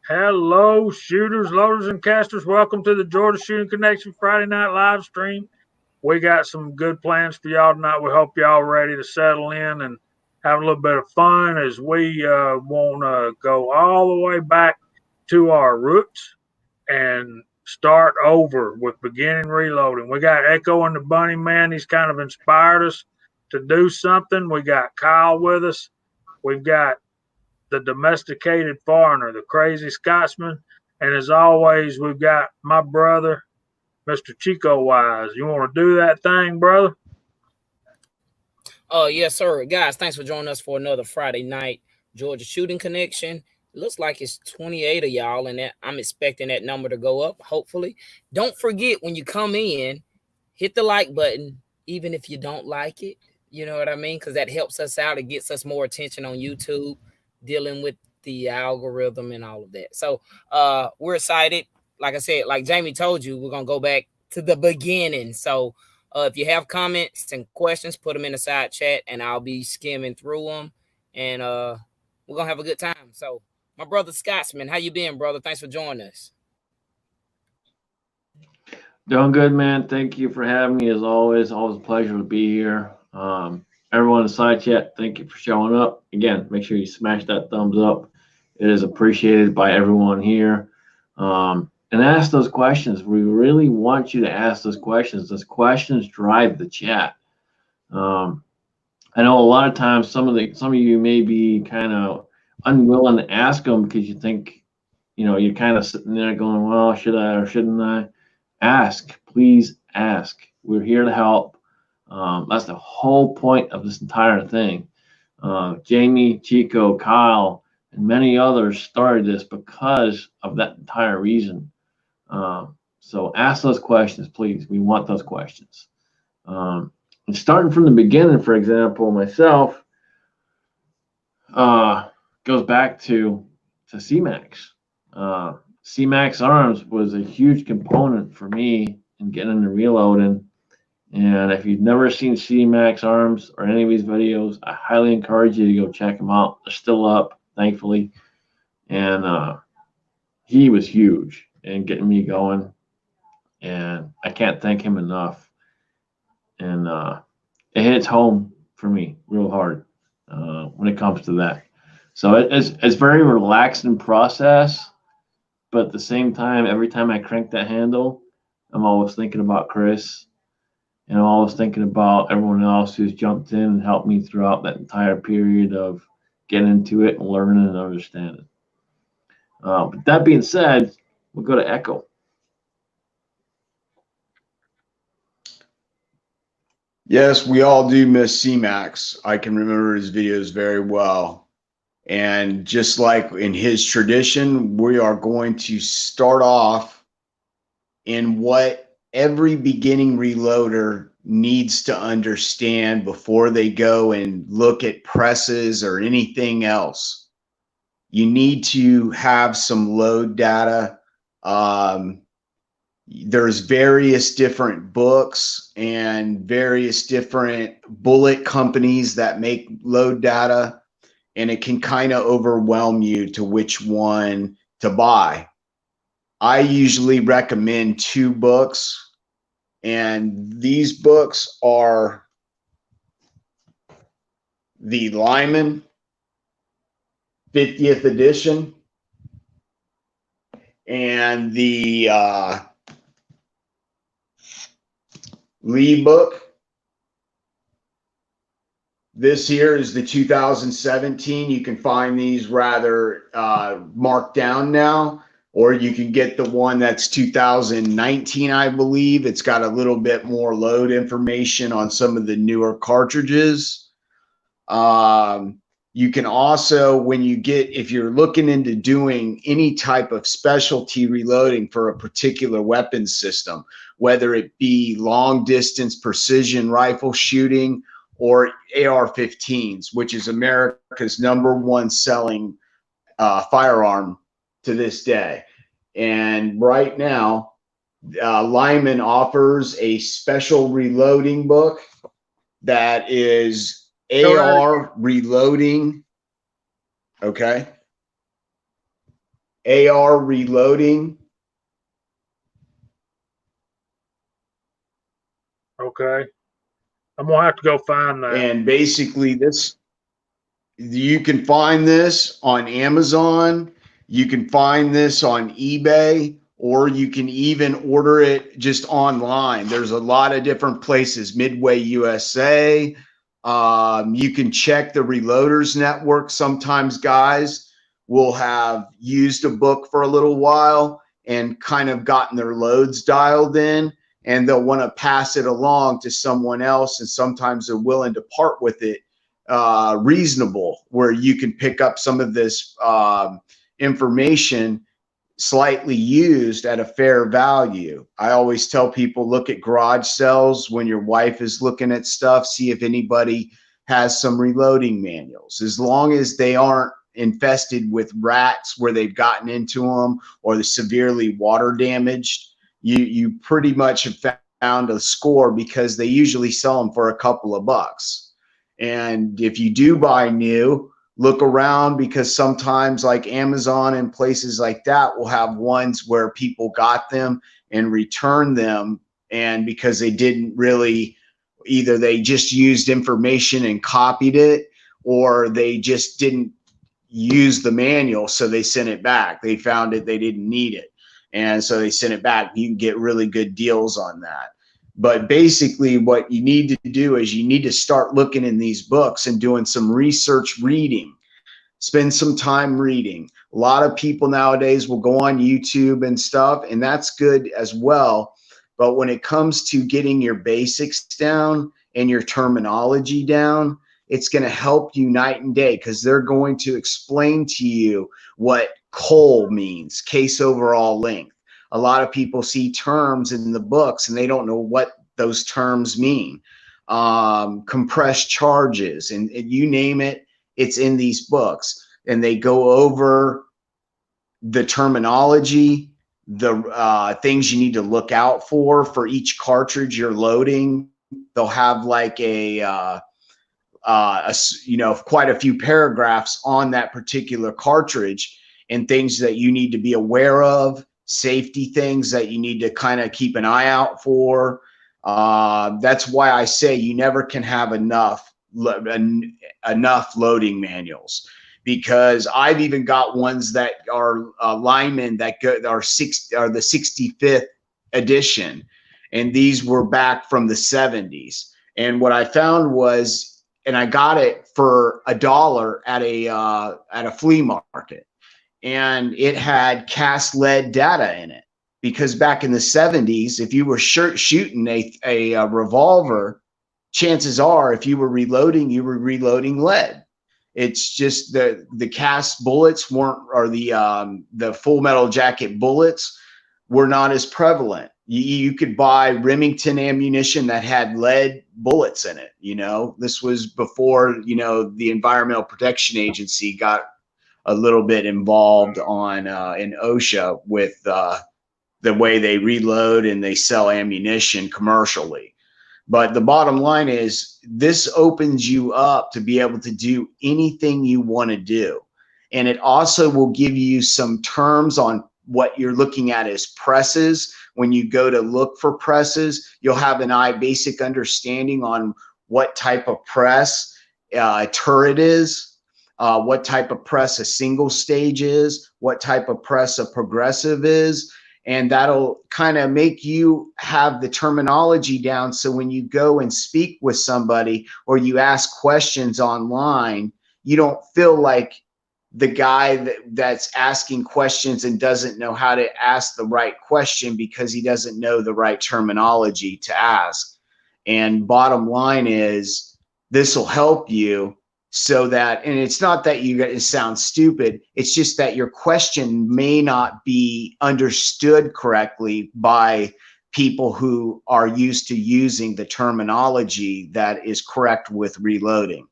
Hello, shooters, loaders, and casters. Welcome to the Georgia Shooting Connection Friday night live stream. We got some good plans for y'all tonight. We hope y'all ready to settle in and have a little bit of fun as we want to go all the way back to our roots and start over with beginning reloading. We got Echo and the Bunny Man. He's kind of inspired us to do something. We got Kyle with us. We've got the domesticated foreigner, the crazy Scotsman. And as always, we've got my brother, Mr. Chico Wise. You want to do that thing, brother? Yes, sir. Guys, thanks for joining us for another Friday night Georgia Shooting Connection. It looks like it's 28 of y'all, and that I'm expecting that number to go up, hopefully. Don't forget when you come in, hit the like button, even if you don't like it. You know what I mean? Because that helps us out. It gets us more attention on YouTube, dealing with the algorithm and all of that. So we're excited. Like I said, like Jamie told you, we're gonna go back to the beginning. So if you have comments and questions, put them in the side chat, and I'll be skimming through them, and we're gonna have a good time. So, my brother Scotsman, how you been, brother? Thanks for joining us. Doing good, man. Thank you for having me. As always a pleasure to be here. Everyone in the side chat, thank you for showing up. Again, make sure you smash that thumbs up. It is appreciated by everyone here. And ask those questions. We really want you to ask those questions. Those questions drive the chat. I know a lot of times some of you may be kind of unwilling to ask them because you think, you're kind of sitting there going, well, should I or shouldn't I? Ask, please ask. We're here to help. That's the whole point of this entire thing. Jamie, Chico, Kyle, and many others started this because of that entire reason. So ask those questions, please. We want those questions. And starting from the beginning, for example, myself, goes back to CMAX. CMAX Arms was a huge component for me in getting into reloading. And if you've never seen CMAX Arms or any of these videos, I highly encourage you to go check them out. They're still up, thankfully. And he was huge in getting me going. And I can't thank him enough. And it hits home for me real hard when it comes to that. So it's very relaxing process. But at the same time, every time I crank that handle, I'm always thinking about Chris. And I'm always thinking about everyone else who's jumped in and helped me throughout that entire period of getting into it and learning and understanding. But that being said, we'll go to Echo. Yes, we all do miss CMAX. I can remember his videos very well. And just like in his tradition, we are going to start off in what every beginning reloader needs to understand before they go and look at presses or anything else. You need to have some load data. There's various different books and various different bullet companies that make load data, and it can kind of overwhelm you to which one to buy. I usually recommend 2 books, and these books are the Lyman 50th edition and the Lee book. This here is the 2017. You can find these rather marked down now, or you can get the one that's 2019, I believe. It's got a little bit more load information on some of the newer cartridges. You can also, if you're looking into doing any type of specialty reloading for a particular weapon system, whether it be long distance precision rifle shooting or AR-15s, which is America's #1 selling firearm to this day. And right now, Lyman offers a special reloading book that is AR reloading, okay? AR reloading. Okay. I'm going to have to go find that. And basically this, you can find this on Amazon. You can find this on eBay, or you can even order it just online. There's a lot of different places, Midway USA. You can check the Reloaders Network. Sometimes guys will have used a book for a little while and kind of gotten their loads dialed in, and they'll want to pass it along to someone else. And sometimes they're willing to part with it reasonable, where you can pick up some of this information slightly used at a fair value. I always tell people, look at garage sales when your wife is looking at stuff, see if anybody has some reloading manuals. As long as they aren't infested with rats where they've gotten into them, or the severely water damaged, you pretty much have found a score, because they usually sell them for a couple of bucks. And if you do buy new, look around, because sometimes like Amazon and places like that will have ones where people got them and returned them, and because they didn't really, either they just used information and copied it, or they just didn't use the manual, so they sent it back. They found it, they didn't need it, and so they sent it back. You can get really good deals on that. But basically what you need to do is you need to start looking in these books and doing some research reading. Spend some time reading. A lot of people nowadays will go on YouTube and stuff, and that's good as well. But when it comes to getting your basics down and your terminology down, it's going to help you night and day, because they're going to explain to you what COL means, case overall length. A lot of people see terms in the books and they don't know what those terms mean. Compressed charges, and you name it, it's in these books. And they go over the terminology, the things you need to look out for each cartridge you're loading. They'll have like a you know, quite a few paragraphs on that particular cartridge, and things that you need to be aware of, safety things that you need to kind of keep an eye out for. That's why I say you never can have enough loading manuals, because I've even got ones that are linemen that are the 65th edition, and these were back from the 70s. And what I found was, and I got it for $1 at a flea market, and it had cast lead data in it, because back in the 70s, if you were shooting a revolver, chances are if you were reloading lead. It's just the cast bullets weren't, or the full metal jacket bullets were not as prevalent. You could buy Remington ammunition that had lead bullets in it. You know, this was before, you know, the Environmental Protection Agency got a little bit involved on in OSHA with the way they reload and they sell ammunition commercially. But the bottom line is, this opens you up to be able to do anything you want to do. And it also will give you some terms on what you're looking at as presses. When you go to look for presses, you'll have an basic understanding on what type of press a turret is, what type of press a single stage is, what type of press a progressive is. And that'll kind of make you have the terminology down. So when you go and speak with somebody, or you ask questions online, you don't feel like the guy that's asking questions and doesn't know how to ask the right question because he doesn't know the right terminology to ask. And bottom line is, this will help you, so that, and it's not that it sounds stupid, it's just that your question may not be understood correctly by people who are used to using the terminology that is correct with reloading.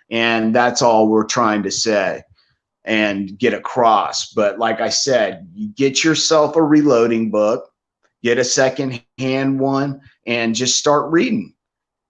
And that's all we're trying to say and get across. But like I said, you get yourself a reloading book, get a second-hand one, and just start reading.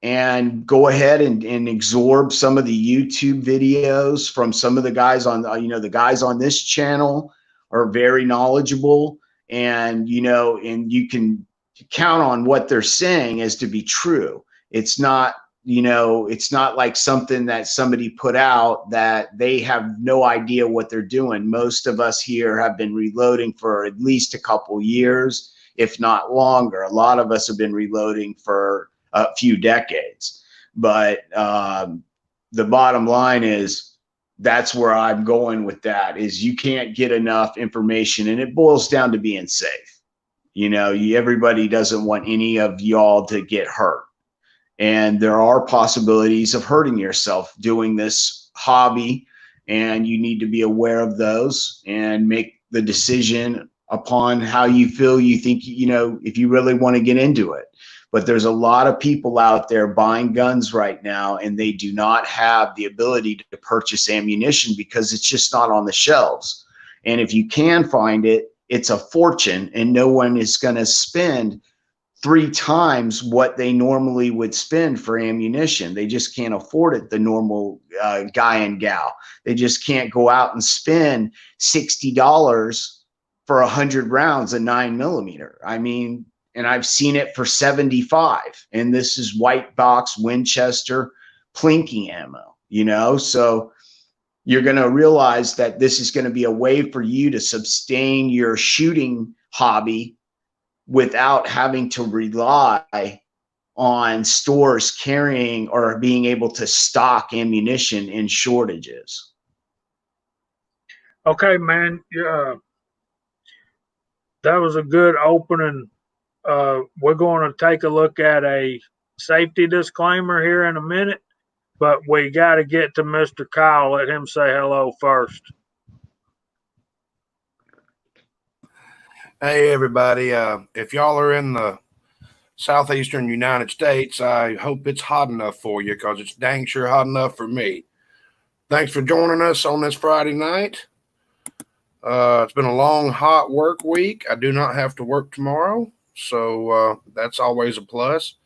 And go ahead and absorb some of the YouTube videos from some of the guys on, you know, the guys on this channel. are very knowledgeable, and and you can count on what they're saying as to be true. It's not it's not like something that somebody put out that they have no idea what they're doing. Most of us here have been reloading for at least a couple years, if not longer. A lot of us have been reloading for a few decades. But the bottom line is, that's where I'm going with that, is you can't get enough information, and it boils down to being safe. Everybody doesn't want any of y'all to get hurt. And there are possibilities of hurting yourself doing this hobby, and you need to be aware of those and make the decision upon how you feel, you think, if you really want to get into it. But there's a lot of people out there buying guns right now, and they do not have the ability to purchase ammunition because it's just not on the shelves. And if you can find it, it's a fortune, and no one is going to spend 3 times what they normally would spend for ammunition. They just can't afford it, the normal guy and gal. They just can't go out and spend $60 for 100 rounds of 9mm. I mean, and I've seen it for 75, and this is white box Winchester plinking ammo, so you're going to realize that this is going to be a way for you to sustain your shooting hobby without having to rely on stores carrying or being able to stock ammunition in shortages. Okay, man. Yeah, that was a good opening. We're going to take a look at a safety disclaimer here in a minute, but we got to get to Mr. Kyle. Let him say hello first. Hey, everybody. If y'all are in the southeastern United States, I hope it's hot enough for you, because it's dang sure hot enough for me. Thanks for joining us on this Friday night. It's been a long, hot work week. I do not have to work tomorrow, so that's always a plus.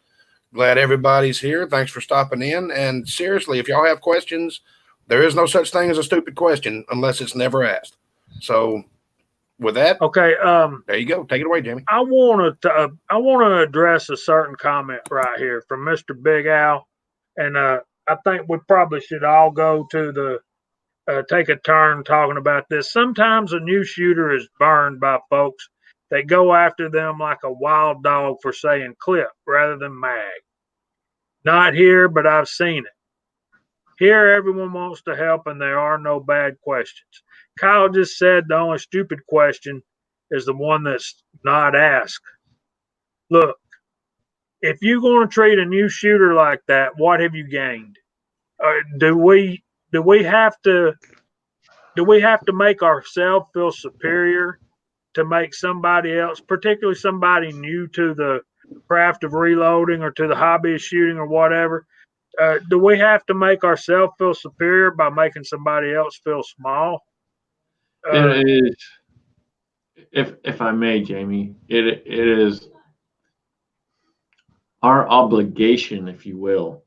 Glad everybody's here. Thanks for stopping in. And seriously, if y'all have questions, there is no such thing as a stupid question unless it's never asked. So with that, okay, there you go. Take it away, Jamie. I want to address a certain comment right here from Mr. Big Al, and I think we probably should all go to the take a turn talking about this. Sometimes a new shooter is burned by folks that go after them like a wild dog for saying clip rather than mag. Not here, but I've seen it. Here, everyone wants to help, and there are no bad questions. Kyle just said the only stupid question is the one that's not asked. Look, if you're going to treat a new shooter like that, what have you gained? Do we have to make ourselves feel superior to make somebody else, particularly somebody new to the craft of reloading or to the hobby of shooting or whatever? Do we have to make ourselves feel superior by making somebody else feel small? It is, if I may, Jamie, it is our obligation, if you will,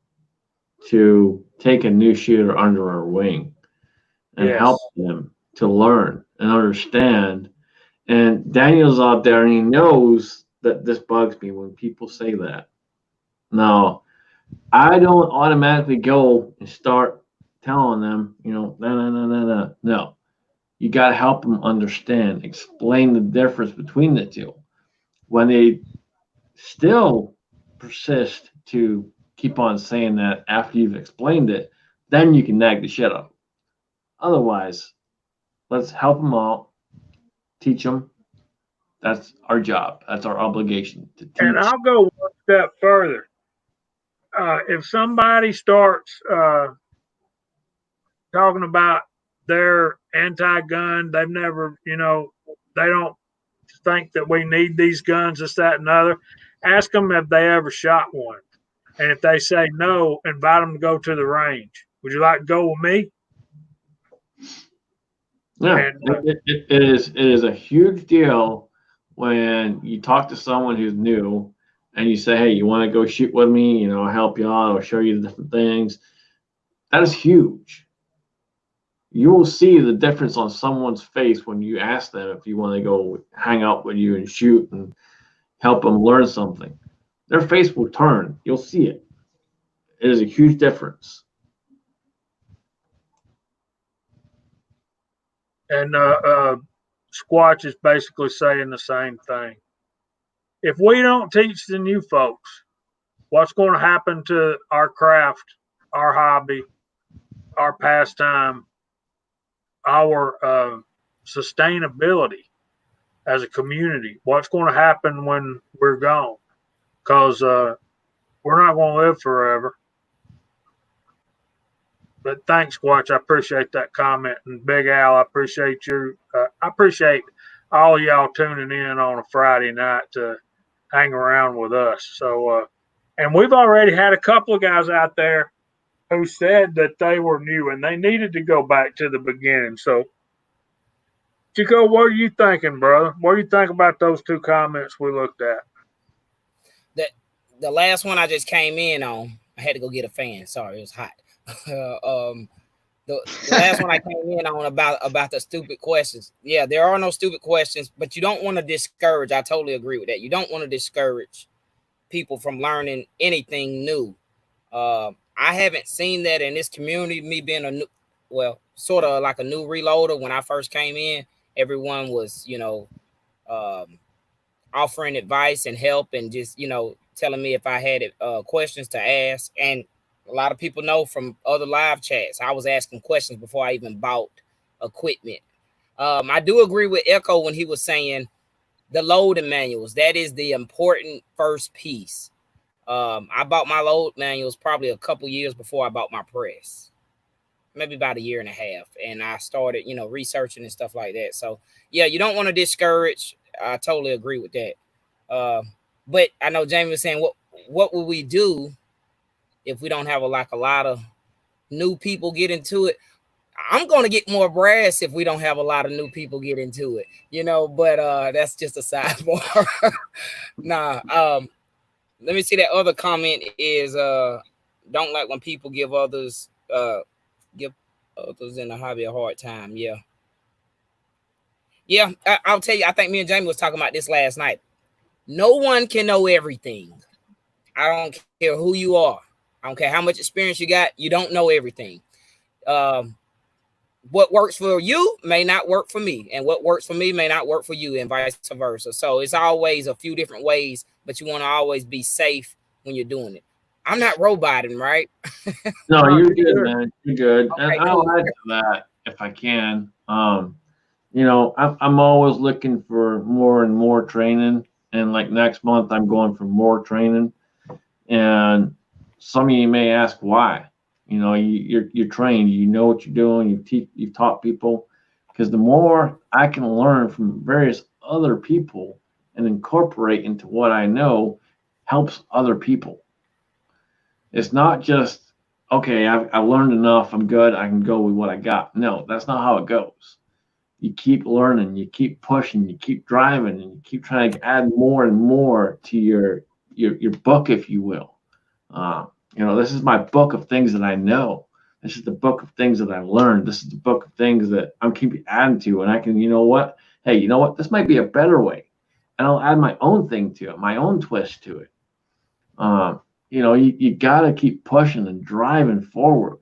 to take a new shooter under our wing and help them to learn and understand. And Daniel's out there, and he knows that this bugs me when people say that. Now, I don't automatically go and start telling them, no. You got to help them understand, explain the difference between the two. When they still persist to keep on saying that after you've explained it, then you can nag the shit out of them. Otherwise, let's help them out, teach them. That's our job. That's our obligation to teach. And I'll go one step further. If somebody starts talking about their anti-gun, they've never, they don't think that we need these guns, this, that, and other. Ask them if they ever shot one. And if they say no, invite them to go to the range. Would you like to go with me? Yeah, it is a huge deal when you talk to someone who's new and you say, hey, you want to go shoot with me? I'll help you out. I'll show you the different things. That is huge. you will see the difference on someone's face when you ask them if you want to go hang out with you and shoot and help them learn something. Their face will turn. You'll see it. It is a huge difference. And Squatch is basically saying the same thing. If we don't teach the new folks what's going to happen to our craft, our hobby, our pastime, our sustainability as a community, what's going to happen when we're gone? Because we're not going to live forever. But thanks, Squatch. I appreciate that comment. And Big Al, I appreciate you. I appreciate all of y'all tuning in on a Friday night to hang around with us. So, and we've already had a couple of guys out there who said that they were new and they needed to go back to the beginning. So, Chico, what are you thinking, brother? What do you think about those two comments we looked at? The last one I just came in on, I had to go get a fan. Sorry, it was hot. The last one I came in on about the stupid questions. Yeah, there are no stupid questions, but you don't want to discourage. I totally agree with that. You don't want to discourage people from learning anything new. I haven't seen that in this community. Me being a new, well, sort of like a new reloader. When I first came in, everyone was, offering advice and help and just, telling me if I had questions to ask. And a lot of people know from other live chats, I was asking questions before I even bought equipment. I do agree with Echo when he was saying the loading manuals. That is the important first piece. I bought my load manuals probably a couple years before I bought my press, maybe about a year and a half. And I started, researching and stuff like that. So yeah, you don't want to discourage. I totally agree with that. But I know Jamie was saying, what will we do if we don't have a lot of new people get into it? I'm going to get more brass if we don't have a lot of new people get into it, but that's just a sidebar. Let me see. That other comment is don't like when people give others in the hobby a hard time. I'll tell you, I think me and Jamie was talking about this last night. No one can know everything. I don't care who you are. I don't care how much experience you got. You don't know everything. What works for you may not work for me, and what works for me may not work for you, and vice versa. So it's always a few different ways, but you want to always be safe when you're doing it. I'm not roboting, right? No, you're good, man. You're good. Okay, And cool. I'll add to that if I can. I'm always looking for more and more training. And like next month, I'm going for more training. And some of you may ask why. You're trained. You know what you're doing. You've taught people. Because the more I can learn from various other people and incorporate into what I know, helps other people. It's not just, okay, I've learned enough. I'm good. I can go with what I got. No, that's not how it goes. You keep learning, you keep pushing, you keep driving, and you keep trying to add more and more to your book, if you will. This is my book of things that I know. This is the book of things that I've learned. This is the book of things that I'm keeping adding to, and I can, hey, this might be a better way, and I'll add my own thing to it, my own twist to it. You got to keep pushing and driving forward.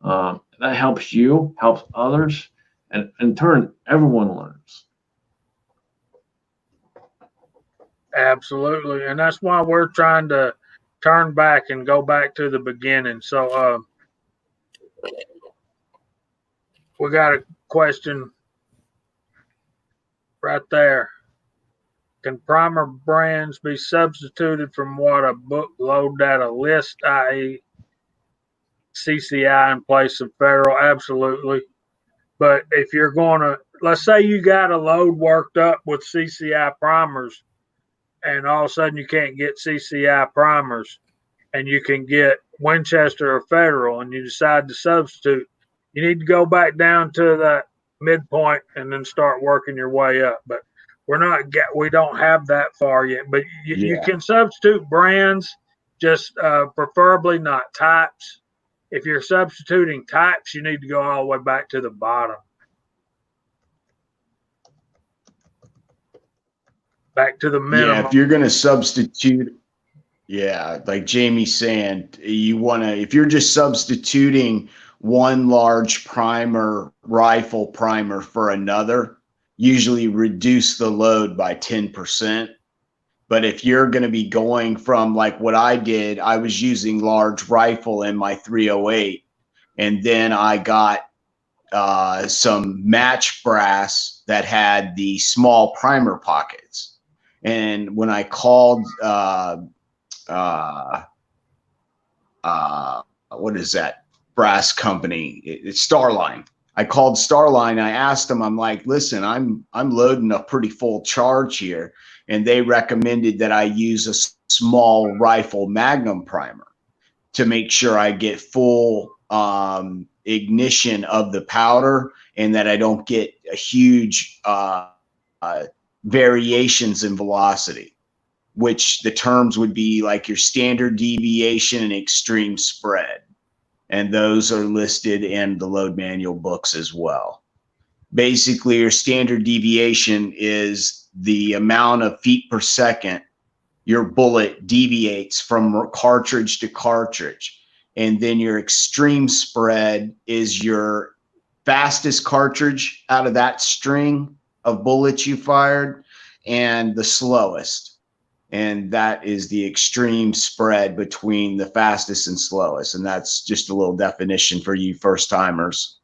That helps you, helps others. And in turn, everyone learns. Absolutely. And that's why we're trying to turn back and go back to the beginning. So we got a question right there. Can primer brands be substituted from what a book load data list, i.e. CCI in place of federal? Absolutely. But if you're going to, let's say you got a load worked up with CCI primers and all of a sudden you can't get CCI primers and you can get Winchester or Federal and you decide to substitute, you need to go back down to that midpoint and then start working your way up. But we don't have that far yet. But you can substitute brands, just preferably not types. If you're substituting types, you need to go all the way back to the bottom. Back to the minimum. Yeah, if you're going to substitute, like Jamie's saying, if you're just substituting one large primer, rifle primer for another, usually reduce the load by 10%. But if you're going to be going from like what I did, I was using large rifle in my 308, and then I got some match brass that had the small primer pockets. And when I called, what is that brass company? It's Starline. I called Starline. I asked them, I'm like, listen, I'm loading a pretty full charge here. And they recommended that I use a small rifle magnum primer to make sure I get full ignition of the powder and that I don't get a huge variations in velocity, which the terms would be like your standard deviation and extreme spread. And those are listed in the load manual books as well. Basically, your standard deviation is the amount of feet per second your bullet deviates from cartridge to cartridge. And then your extreme spread is your fastest cartridge out of that string of bullets you fired and the slowest. And that is the extreme spread between the fastest and slowest. And that's just a little definition for you first timers.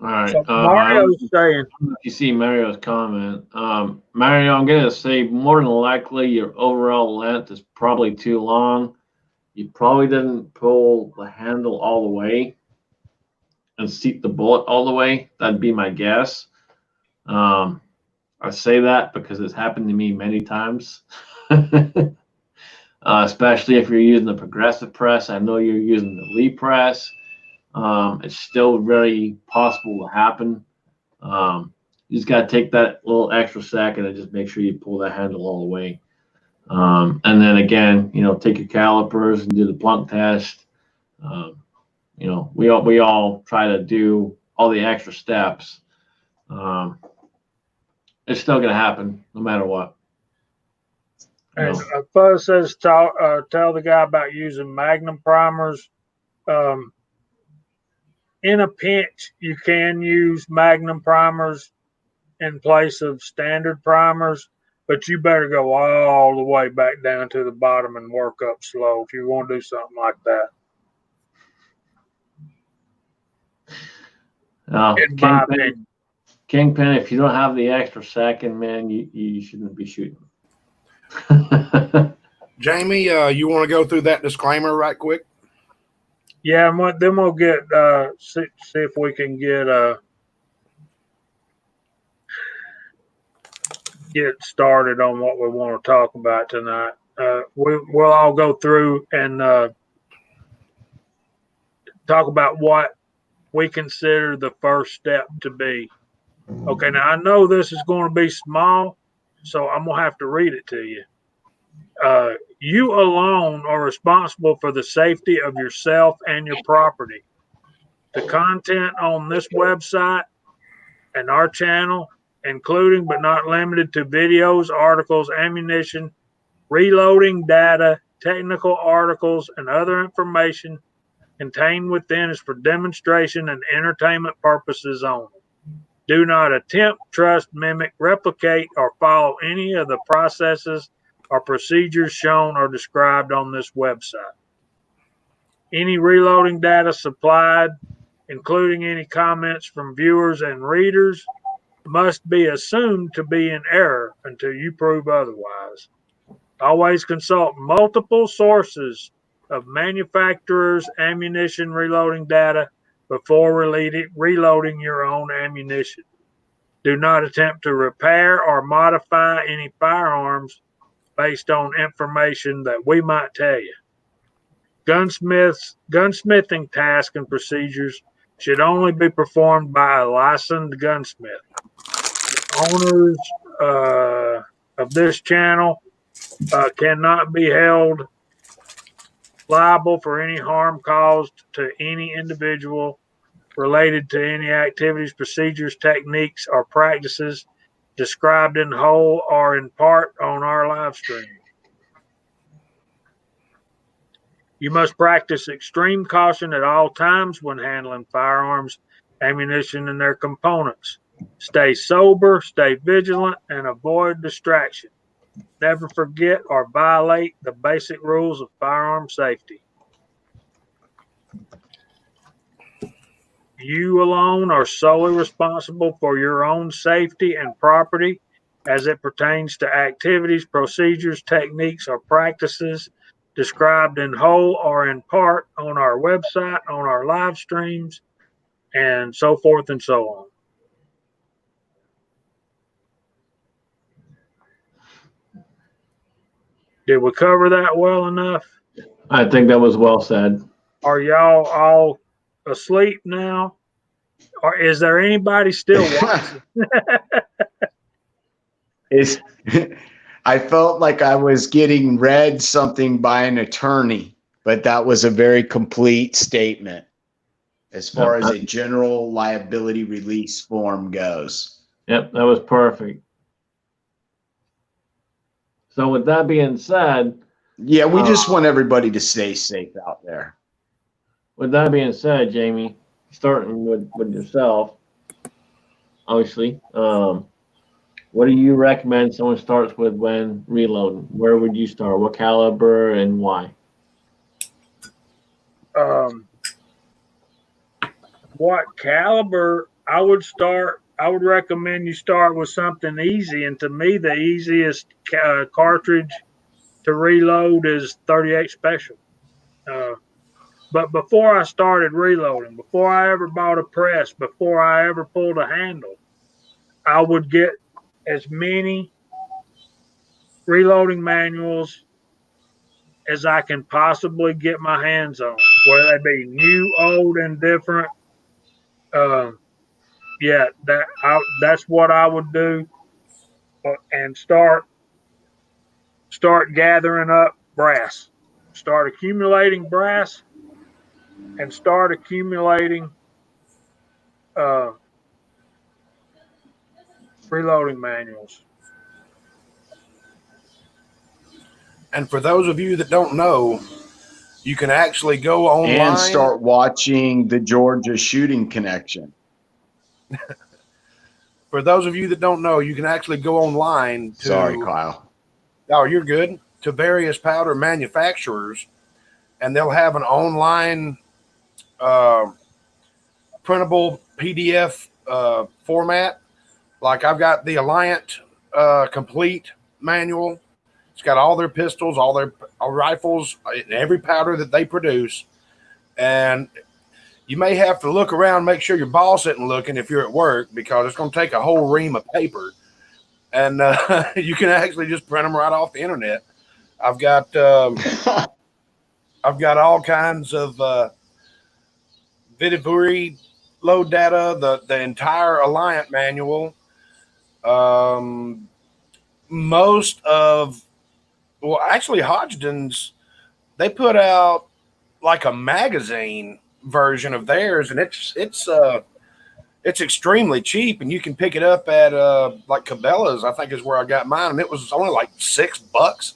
All right. So Mario's saying, you see Mario's comment. Mario, I'm going to say more than likely your overall length is probably too long. You probably didn't pull the handle all the way and seat the bullet all the way. That'd be my guess. I say that because it's happened to me many times, especially if you're using the progressive press. I know you're using the Lee press. It's still very possible to happen. You just got to take that little extra second and just make sure you pull that handle all the way. And then again, take your calipers and do the plunk test. We all try to do all the extra steps. It's still going to happen no matter what. And Fuzz says, tell the guy about using Magnum primers. In a pinch, you can use Magnum primers in place of standard primers, but you better go all the way back down to the bottom and work up slow if you want to do something like that. Kingpin, if you don't have the extra second, man, you shouldn't be shooting. Jamie, you want to go through that disclaimer right quick? Yeah, and then we'll get see if we can get started on what we want to talk about tonight. We'll all go through and talk about what we consider the first step to be. Okay, now I know this is going to be small, so I'm going to have to read it to you. You alone are responsible for the safety of yourself and your property. The content on this website and our channel, including but not limited to videos, articles, ammunition, reloading data, technical articles, and other information contained within is for demonstration and entertainment purposes only. Do not attempt, trust, mimic, replicate, or follow any of the processes or procedures shown or described on this website. Any reloading data supplied, including any comments from viewers and readers, must be assumed to be in error until you prove otherwise. Always consult multiple sources of manufacturers' ammunition reloading data before reloading your own ammunition. Do not attempt to repair or modify any firearms based on information that we might tell you. Gunsmithing tasks and procedures should only be performed by a licensed gunsmith. Owners of this channel cannot be held liable for any harm caused to any individual related to any activities, procedures, techniques, or practices described in whole or in part on our live stream. You must practice extreme caution at all times when handling firearms, ammunition, and their components. Stay sober, stay vigilant, and avoid distraction. Never forget or violate the basic rules of firearm safety. You alone are solely responsible for your own safety and property as it pertains to activities, procedures, techniques, or practices described in whole or in part on our website, on our live streams, and so forth and so on. Did we cover that well enough? I think that was well said. Are y'all all asleep now? Or is there anybody still watching? I felt like I was getting read something by an attorney, but that was a very complete statement as far as a general liability release form goes. Yep, that was perfect. So with that being said, yeah, we just want everybody to stay safe out there. With that being said, Jamie, starting with yourself, obviously, what do you recommend someone starts with when reloading? Where would you start? What caliber and why? What caliber? I would recommend you start with something easy. And to me, the easiest cartridge to reload is 38 Special. But before I started reloading, before I ever bought a press, before I ever pulled a handle, I would get as many reloading manuals as I can possibly get my hands on, whether they be new, old, and different. That's what I would do, and start gathering up brass, start accumulating brass, and start accumulating reloading manuals. And for those of you that don't know, you can actually go online and start watching the Georgia Shooting Connection. For those of you that don't know, you can actually go online to, sorry, Kyle. Oh, you're good. To various powder manufacturers, and they'll have an online printable PDF format. Like I've got the Alliant complete manual. It's got all their pistols, all their rifles, every powder that they produce. And you may have to look around, make sure your boss isn't looking if you're at work, because it's going to take a whole ream of paper. And you can actually just print them right off the internet. I've got all kinds of Vidivuri load data, the entire Alliant manual. Actually Hodgdon's, they put out like a magazine version of theirs, and it's extremely cheap, and you can pick it up at like Cabela's, I think is where I got mine, and it was only like $6.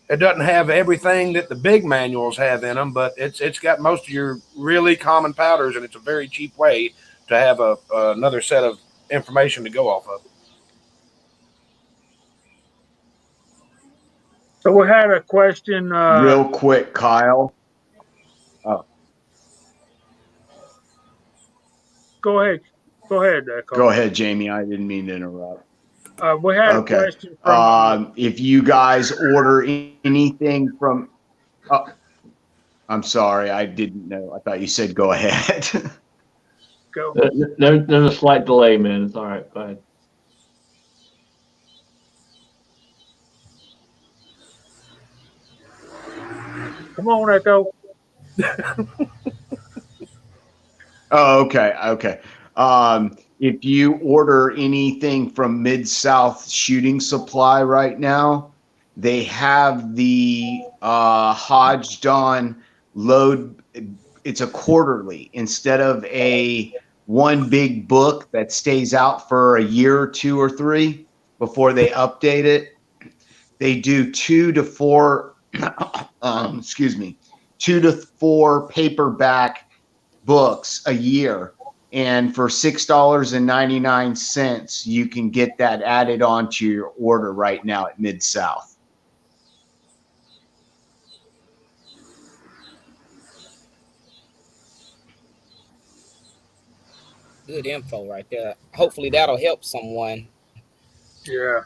It doesn't have everything that the big manuals have in them, but it's got most of your really common powders, and it's a very cheap way to have another set of information to go off of. So we had a question. Real quick, Kyle. Oh. Go ahead. Carl. Go ahead, Jamie. I didn't mean to interrupt. We had a question from if you guys order anything from I'm sorry, I didn't know. I thought you said go ahead. Go. There's a slight delay, man. It's all right. Go ahead. Come on, Echo. Oh, okay. if you order anything from Mid-South Shooting Supply right now, they have the Hodgdon load. It's a quarterly instead of a one big book that stays out for a year or two or three before they update it. They do 2 to 4, 2 to 4 paperback books a year. And for $6.99, you can get that added onto your order right now at Mid-South. Good info right there. Hopefully that'll help someone. Yeah.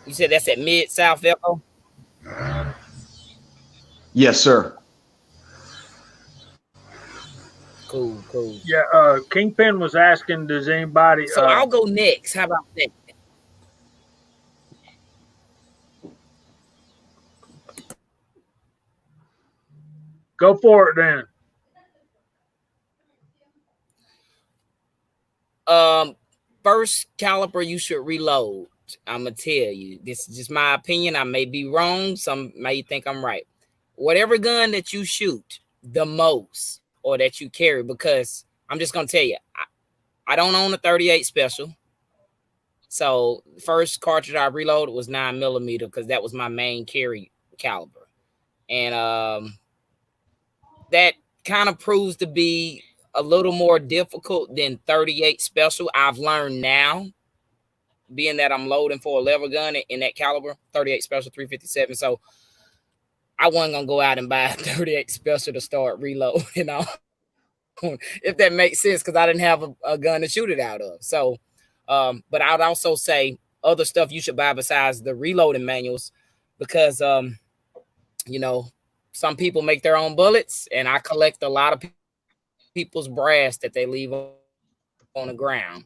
You said that's at Mid-South Echo? Yes, sir. Cool. Yeah. Kingpin was asking, does anybody? So I'll go next. How about that? Go for it then. First caliber you should reload. I'm gonna tell you, this is just my opinion. I may be wrong. Some may think I'm right. Whatever gun that you shoot the most or that you carry, because I'm just gonna tell you, I don't own a 38 special. So first cartridge I reloaded was 9mm because that was my main carry caliber, and that kind of proves to be a little more difficult than 38 special. I've learned now, being that I'm loading for a lever gun in that caliber, 38 special 357. So I wasn't gonna go out and buy a 38 special to start reloading, if that makes sense, because I didn't have a gun to shoot it out of. So, but I would also say other stuff you should buy besides the reloading manuals, because some people make their own bullets, and I collect a lot of people's brass that they leave on the ground.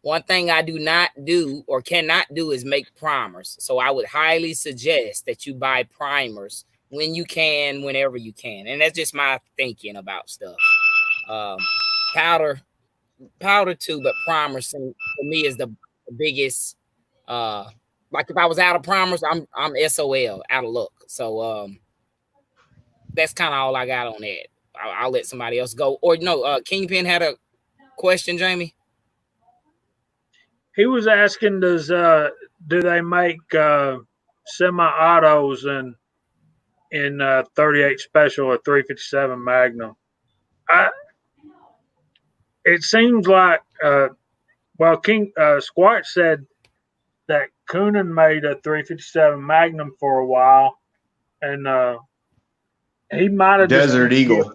One thing I do not do or cannot do is make primers. So I would highly suggest that you buy primers when you can, whenever you can. And that's just my thinking about stuff. Powder too, but primers for me is the biggest. Like if I was out of primers, I'm SOL, out of luck. So that's kind of all I got on that. I'll let somebody else go. Or no, Kingpin had a question, Jamie. He was asking, do they make semi-autos in 38 special or 357 Magnum? It seems like King Squatch said that Coonan made a 357 Magnum for a while, and he might have Desert Eagle.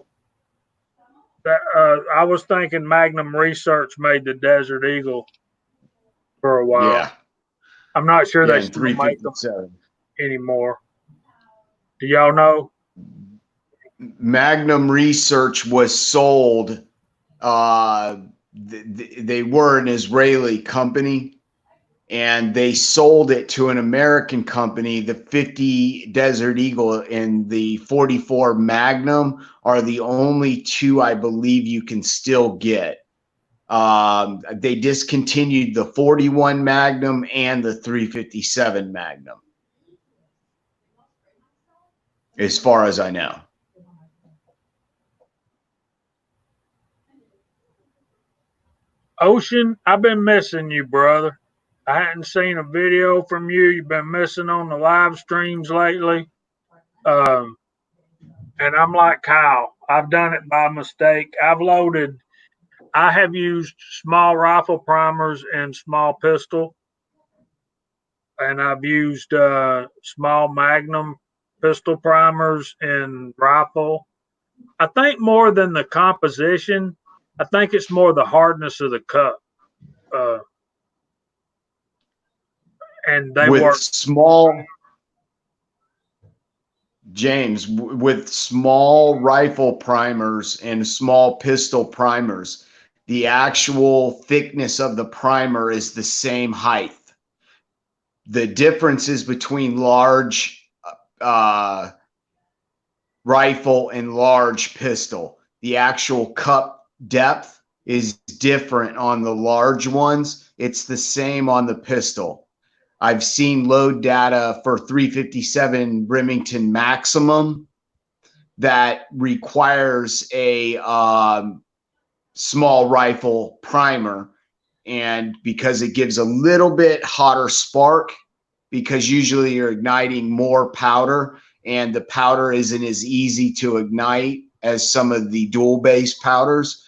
I was thinking Magnum Research made the Desert Eagle for a while. Yeah. I'm not sure they still make them anymore. Do y'all know? Magnum Research was sold. They were an Israeli company, and they sold it to an American company. The 50 Desert Eagle and the 44 Magnum are the only two I believe you can still get. They discontinued the 41 Magnum and the 357 Magnum, as far as I know. Ocean, I've been missing you, brother. I hadn't seen a video from you. You've been missing on the live streams lately. And I'm like Kyle. I've done it by mistake. I have used small rifle primers and small pistol. And I've used small Magnum pistol primers and rifle. I think more than the composition, I think it's more the hardness of the cup. And they with work small. James, with small rifle primers and small pistol primers, the actual thickness of the primer is the same height. The differences between large rifle and large pistol, the actual cup depth is different on the large ones. It's the same on the pistol. I've seen load data for 357 Remington Maximum that requires a small rifle primer, and because it gives a little bit hotter spark, because usually you're igniting more powder, and the powder isn't as easy to ignite as some of the dual base powders,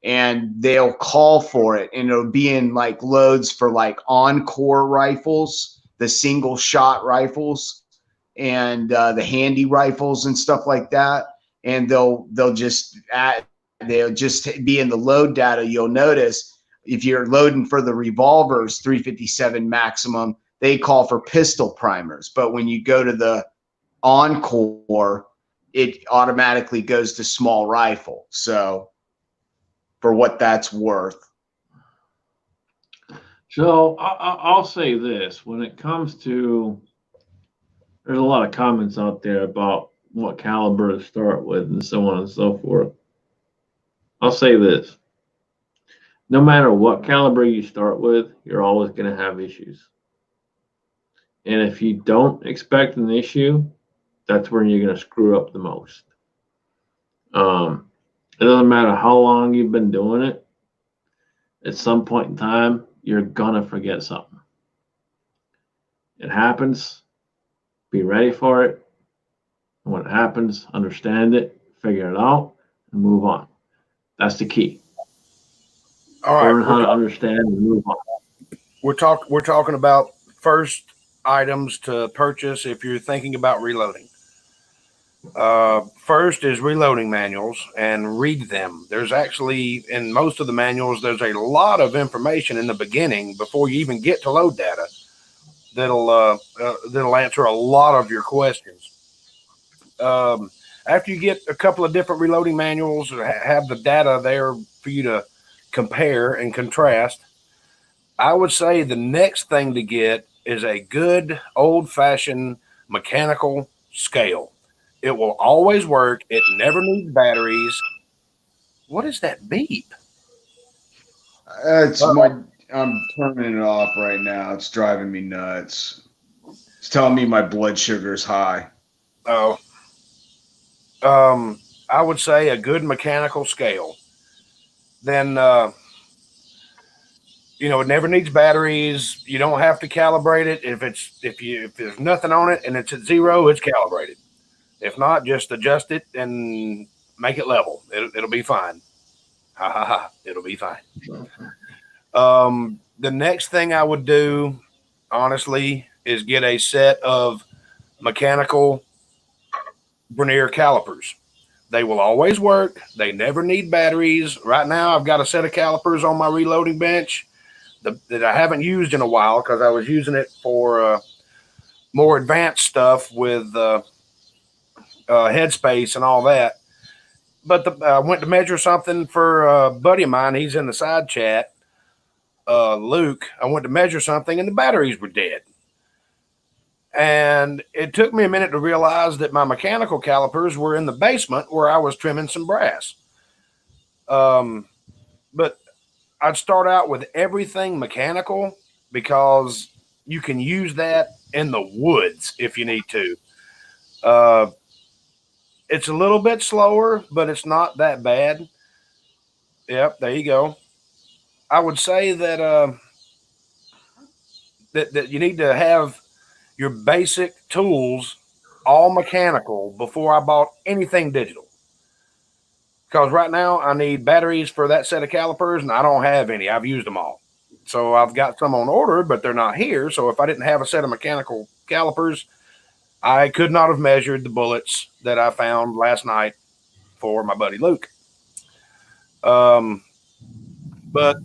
and they'll call for it, and it'll be in like loads for like Encore rifles, the single shot rifles, and the handy rifles and stuff like that. And they'll just be in the load data. You'll notice if you're loading for the revolvers 357 Maximum, they call for pistol primers, but when you go to the Encore, it automatically goes to small rifle. So for what that's worth. So I'll say this: when it comes to, there's a lot of comments out there about what caliber to start with and so on and so forth. I'll say this: no matter what caliber you start with, you're always going to have issues. And if you don't expect an issue, that's when you're going to screw up the most. It doesn't matter how long you've been doing it. At some point in time, you're going to forget something. It happens. Be ready for it. And when it happens, understand it, figure it out, and move on. That's the key. All right. Learn how to understand and move on. We're talking about first items to purchase if you're thinking about reloading. First is reloading manuals, and read them. There's actually, in most of the manuals, there's a lot of information in the beginning before you even get to load data that'll answer a lot of your questions. After you get a couple of different reloading manuals, have the data there for you to compare and contrast, I would say the next thing to get is a good old-fashioned mechanical scale. It will always work. It never needs batteries. What is that beep? I'm turning it off right now. It's driving me nuts. It's telling me my blood sugar is high. Oh, I would say a good mechanical scale. Then, it never needs batteries. You don't have to calibrate it. If there's nothing on it and it's at 0, it's calibrated. If not, just adjust it and make it level. It'll be fine. Ha ha ha. It'll be fine. The next thing I would do, honestly, is get a set of mechanical vernier calipers. They will always work. They never need batteries. Right now, I've got a set of calipers on my reloading bench that I haven't used in a while because I was using it for more advanced stuff with headspace and all that. But I went to measure something for a buddy of mine. He's in the side chat, Luke. I went to measure something and the batteries were dead. And it took me a minute to realize that my mechanical calipers were in the basement where I was trimming some brass. But I'd start out with everything mechanical because you can use that in the woods if you need to. It's a little bit slower, but it's not that bad. Yep, there you go. I would say that that you need to have your basic tools all mechanical before I bought anything digital. Because right now I need batteries for that set of calipers, and I don't have any. I've used them all. So I've got some on order, but they're not here. So if I didn't have a set of mechanical calipers, I could not have measured the bullets that I found last night for my buddy Luke. But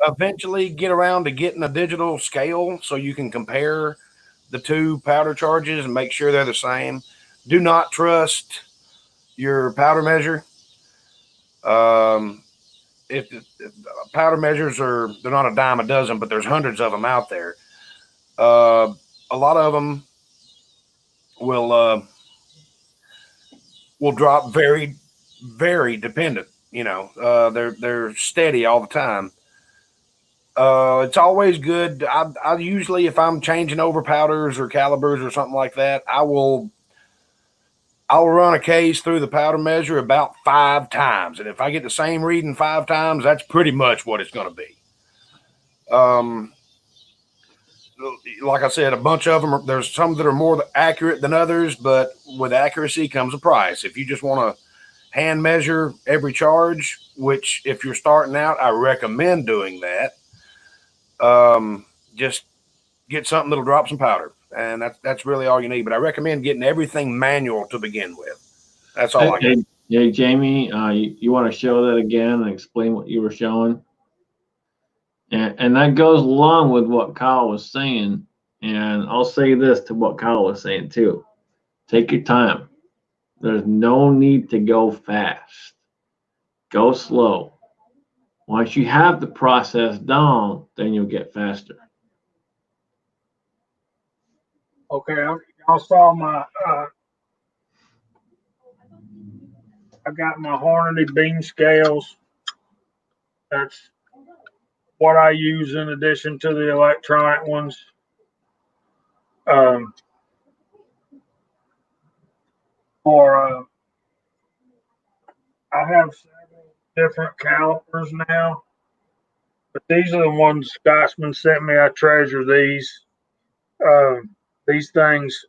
eventually get around to getting a digital scale so you can compare the two powder charges and make sure they're the same. Do not trust your powder measure. If powder measures they're not a dime a dozen, but there's hundreds of them out there. A lot of them will drop very, very dependent They're steady all the time. It's always good. I usually, if I'm changing over powders or calibers or something like that, I'll run a case through the powder measure about 5 times, and if I get the same reading 5 times, that's pretty much what it's going to be. Like I said, a bunch of them. There's some that are more accurate than others, but with accuracy comes a price. If you just want to hand measure every charge, which if you're starting out, I recommend doing that. Just get something that'll drop some powder, and that's really all you need. But I recommend getting everything manual to begin with. That's all I got. Hey, Jamie, you want to show that again and explain what you were showing? And that goes along with what Kyle was saying. And I'll say this to what Kyle was saying too. Take your time. There's no need to go fast. Go slow. Once you have the process down, then you'll get faster. Okay, y'all saw my, I got my Hornady beam scales. That's what I use in addition to the electronic ones. I have several different calipers now, but these are the ones Scotsman sent me. I treasure these. These things.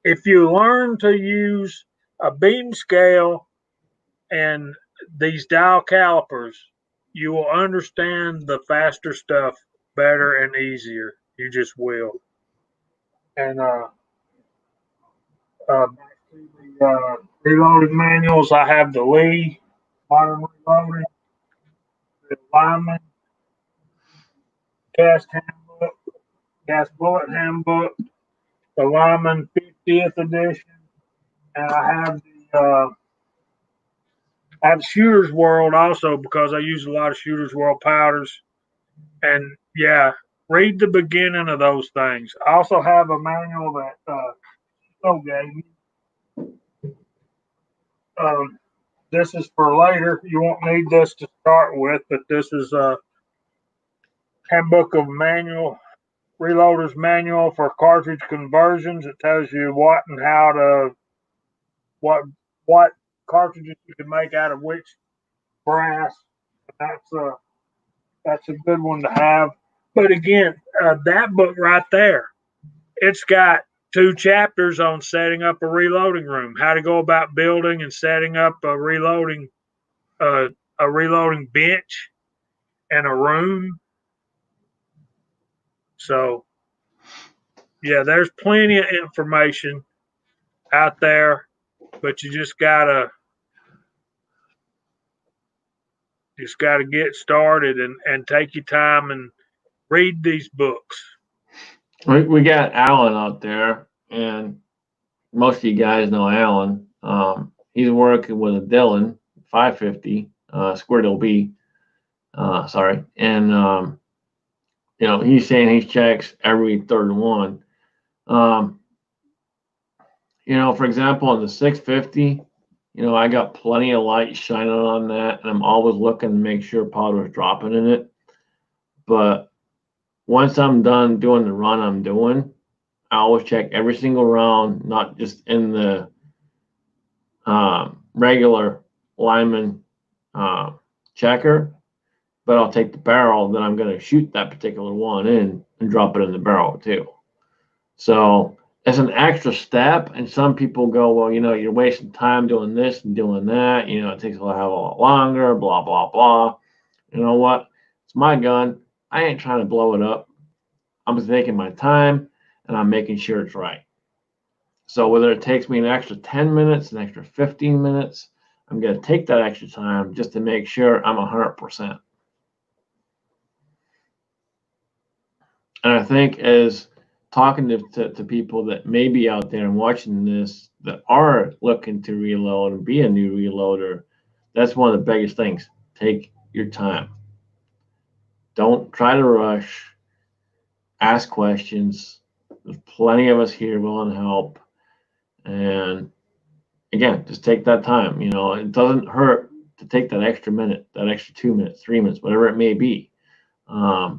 If you learn to use a beam scale and these dial calipers, you will understand the faster stuff better and easier. You just will. And the reloading manuals, I have the Lee modern reloading, the Lyman cast handbook, cast bullet handbook, the Lyman 50th edition, and I have Shooter's World also because I use a lot of Shooter's World powders. And yeah, read the beginning of those things. I also have a manual that Joe gave me. This is for later. You won't need this to start with, but this is a handbook of reloader's manual for cartridge conversions. It tells you what and how to what cartridges you can make out of which brass. That's a good one to have. But again, that book right there, it's got 2 chapters on setting up a reloading room, how to go about building and setting up a reloading bench and a room. So yeah, there's plenty of information out there, but you just gotta get started and take your time and read these books. We got Alan out there, and most of you guys know Alan. He's working with a Dillon 550 squared LB. Sorry, and he's saying he checks every third one. For example, on the 650, I got plenty of light shining on that, and I'm always looking to make sure powder is dropping in it. But once I'm done doing the run I'm doing, I always check every single round, not just in the regular Lyman checker, but I'll take the barrel that I'm going to shoot that particular one in and drop it in the barrel too. So it's an extra step, and some people go, well, you're wasting time doing this and doing that. It takes a lot longer, blah, blah, blah. You know what? It's my gun. I ain't trying to blow it up. I'm just taking my time, and I'm making sure it's right. So whether it takes me an extra 10 minutes, an extra 15 minutes, I'm going to take that extra time just to make sure I'm 100%. And I think as talking to people that may be out there and watching this that are looking to reload and be a new reloader, that's one of the biggest things. Take your time. Don't try to rush. Ask questions. There's plenty of us here willing to help. And again, just take that time. It doesn't hurt to take that extra minute, that extra 2 minutes, 3 minutes, whatever it may be. I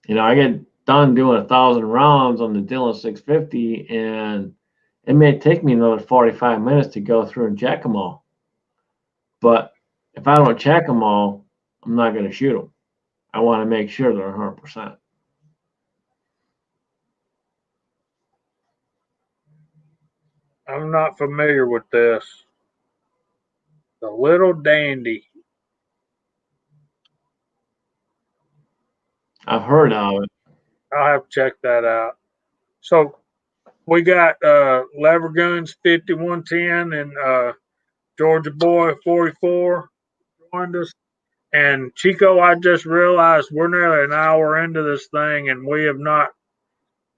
get done doing 1,000 rounds on the Dillon 650, and it may take me another 45 minutes to go through and check them all. But if I don't check them all, I'm not going to shoot them. I want to make sure they're 100%. I'm not familiar with this. The Little Dandy. I've heard of it. I'll have to check that out. So we got Lever Guns 5110 and Georgia Boy 44 joined us. And Chico, I just realized we're nearly an hour into this thing and we have not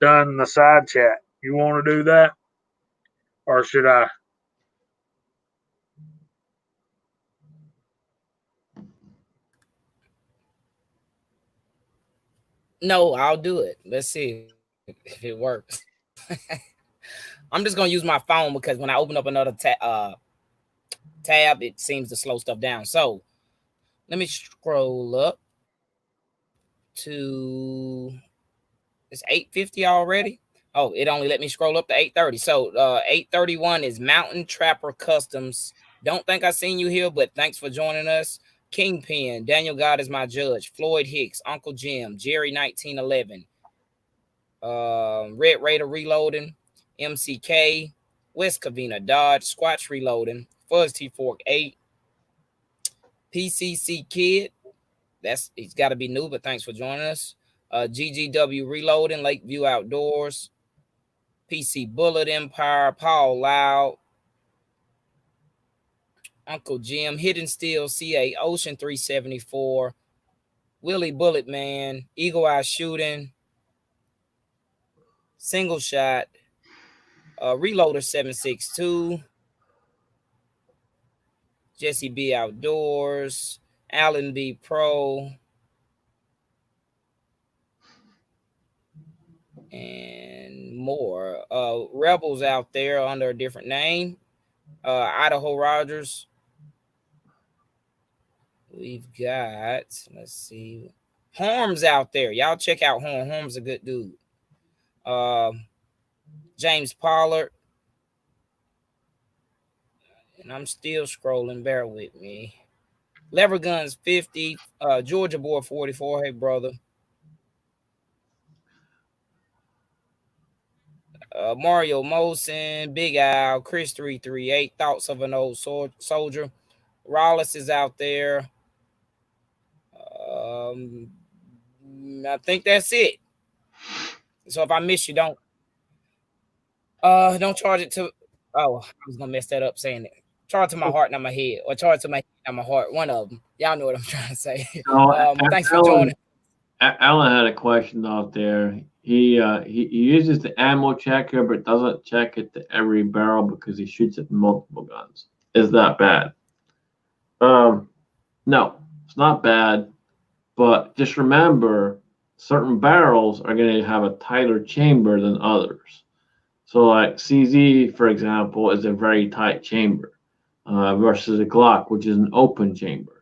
done the side chat. You want to do that? Or should I? No, I'll do it. Let's see if it works. I'm just gonna use my phone because when I open up another tab, it seems to slow stuff down. So let me scroll up to it's 8:50 already. Oh, it only let me scroll up to 8:30. So 8:31 is Mountain Trapper Customs. Don't think I seen you here, but thanks for joining us. Kingpin, Daniel God is my judge, Floyd Hicks, Uncle Jim, Jerry 1911, Red Raider Reloading, MCK, West Covina Dodge, Squatch Reloading, Fuzz T Fork 8, PCC Kid. He's got to be new, but thanks for joining us. GGW Reloading, Lakeview Outdoors, PC Bullet Empire, Paul Loud, Uncle Jim, Hidden Steel, CA Ocean 374, Willie Bullet Man, Eagle Eye Shooting, Single Shot, Reloader 762, Jesse B Outdoors, Allen B Pro, and more. Rebels out there under a different name. Idaho Rogers. We've got, let's see, Harms out there. Y'all check out Harm. Harm's a good dude. James Pollard. And I'm still scrolling. Bear with me. Lever Guns 50. Georgia Boy 44. Hey, brother. Mario Mosen, Big Al, Chris 338, Thoughts of an Old Soldier. Rollis is out there. I think that's it. So if I miss you, don't charge it to. Oh, I was gonna mess that up saying it. Charge to my heart, not my head, or charge to my head, not my heart. One of them. Y'all know what I'm trying to say. Thanks for joining. Alan had a question out there. He uses the ammo checker, but doesn't check it to every barrel because he shoots at multiple guns. Is that bad? No, it's not bad. But just remember, certain barrels are going to have a tighter chamber than others. So like CZ, for example, is a very tight chamber versus a Glock, which is an open chamber.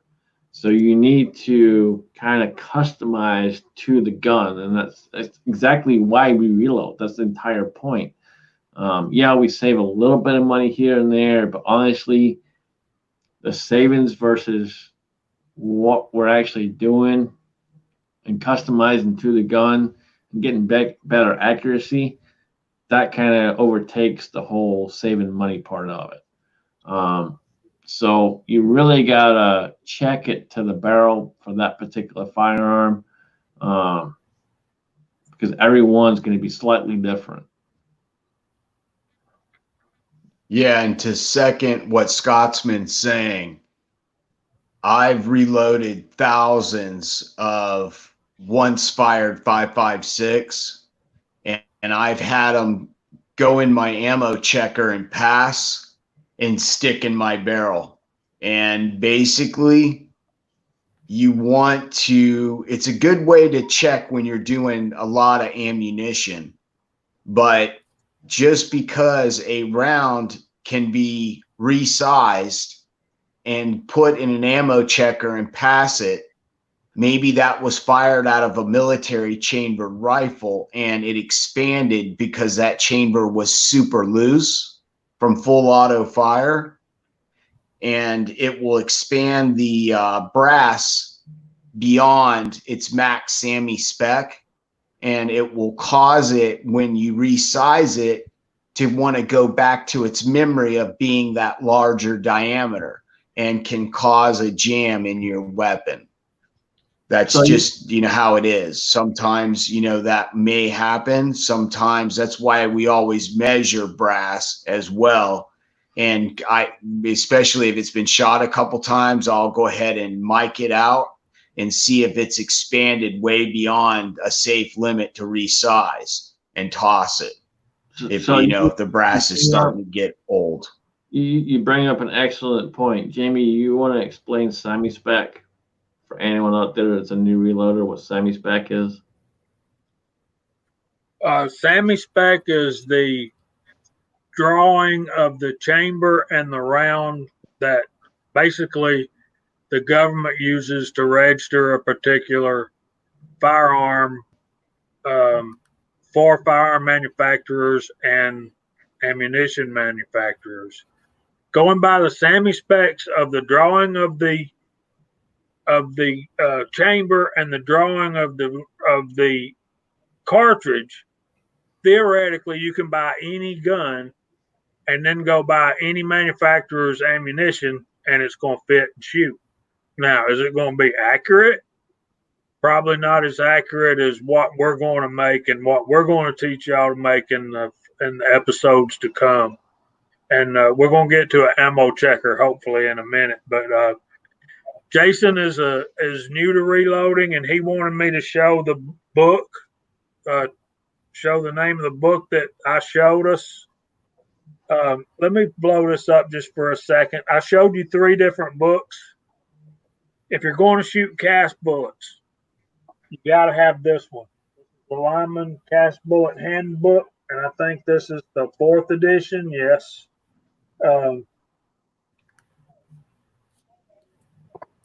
So you need to kind of customize to the gun, and that's exactly why we reload. That's the entire point. Yeah, we save a little bit of money here and there, but honestly, the savings versus what we're actually doing and customizing to the gun and getting better accuracy, that kind of overtakes the whole saving money part of it. So you really gotta check it to the barrel for that particular firearm, because everyone's going to be slightly different. Yeah, and to second what Scotsman's saying, I've reloaded thousands of once fired 5.56, and I've had them go in my ammo checker and pass and stick in my barrel. And basically, you want to, it's a good way to check when you're doing a lot of ammunition, but just because a round can be resized and put in an ammo checker and pass it, maybe that was fired out of a military chambered rifle and it expanded because that chamber was super loose from full auto fire, and it will expand the brass beyond its max SAMI spec, and it will cause it, when you resize it, to want to go back to its memory of being that larger diameter, and can cause a jam in your weapon. That's just, how it is. Sometimes, that may happen. Sometimes that's why we always measure brass as well. And especially if it's been shot a couple times, I'll go ahead and mic it out and see if it's expanded way beyond a safe limit to resize and toss it. If the brass is starting to get old. You bring up an excellent point. Jamie, you want to explain SAMI spec for anyone out there that's a new reloader, what SAMI spec is? SAMI spec is the drawing of the chamber and the round that basically the government uses to register a particular firearm for firearm manufacturers and ammunition manufacturers. Going by the SAMI specs of the drawing of the chamber and the drawing of the cartridge, theoretically you can buy any gun and then go buy any manufacturer's ammunition and it's going to fit and shoot. Now, is it going to be accurate? Probably not as accurate as what we're going to make and what we're going to teach y'all to make in the episodes to come. And we're going to get to an ammo checker hopefully in a minute. But Jason is new to reloading, and he wanted me to show the book, show the name of the book that I showed us. Let me blow this up just for a second. I showed you 3 different books. If you're going to shoot cast bullets, you got to have this one. This is the Lineman Cast Bullet Handbook, and I think this is the 4th edition. Yes. I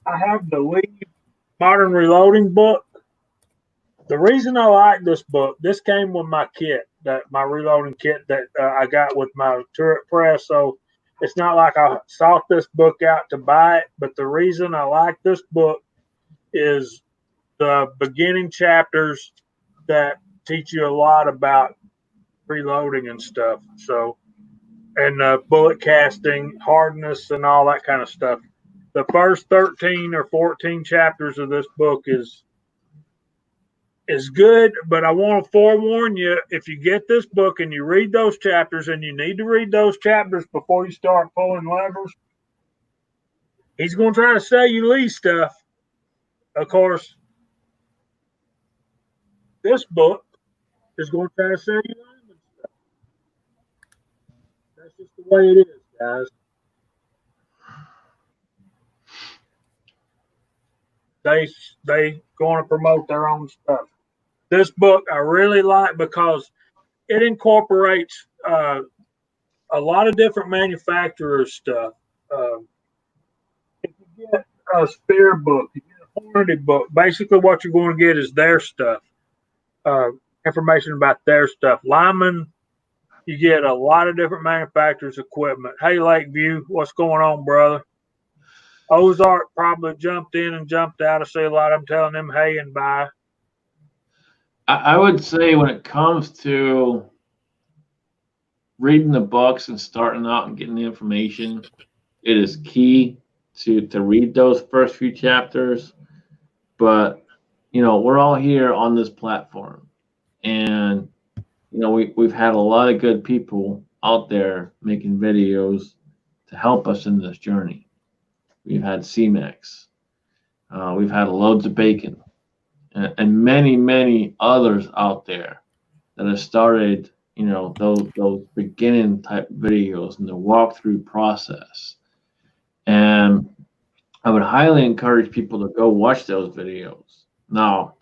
have the Lee Modern Reloading book. The reason I like this book, this came with my kit, my reloading kit that I got with my turret press. So it's not like I sought this book out to buy it, but the reason I like this book is the beginning chapters that teach you a lot about reloading and stuff. So, and bullet casting, hardness, and all that kind of stuff. The first 13 or 14 chapters of this book is good, but I want to forewarn you, if you get this book and you read those chapters, and you need to read those chapters before you start pulling levers, he's going to try to sell you Lee stuff. Of course, this book is going to try to sell you Lyman stuff. That's just the way it is, guys. They going to promote their own stuff. This book I really like because it incorporates a lot of different manufacturers' stuff. If you get a Spear book, you get a Hornady book, basically what you're going to get is their stuff, information about their stuff. Lyman, you get a lot of different manufacturers' equipment. Hey, Lakeview, what's going on, brother? Ozark probably jumped in and jumped out. I see a lot of them telling them hey and bye. I would say when it comes to reading the books and starting out and getting the information, it is key to read those first few chapters. But, we're all here on this platform. And, we've had a lot of good people out there making videos to help us in this journey. We've had CMAX. We've had Loads of Bacon. And many, many others out there that have started, those beginning type videos and the walkthrough process. And I would highly encourage people to go watch those videos. Now,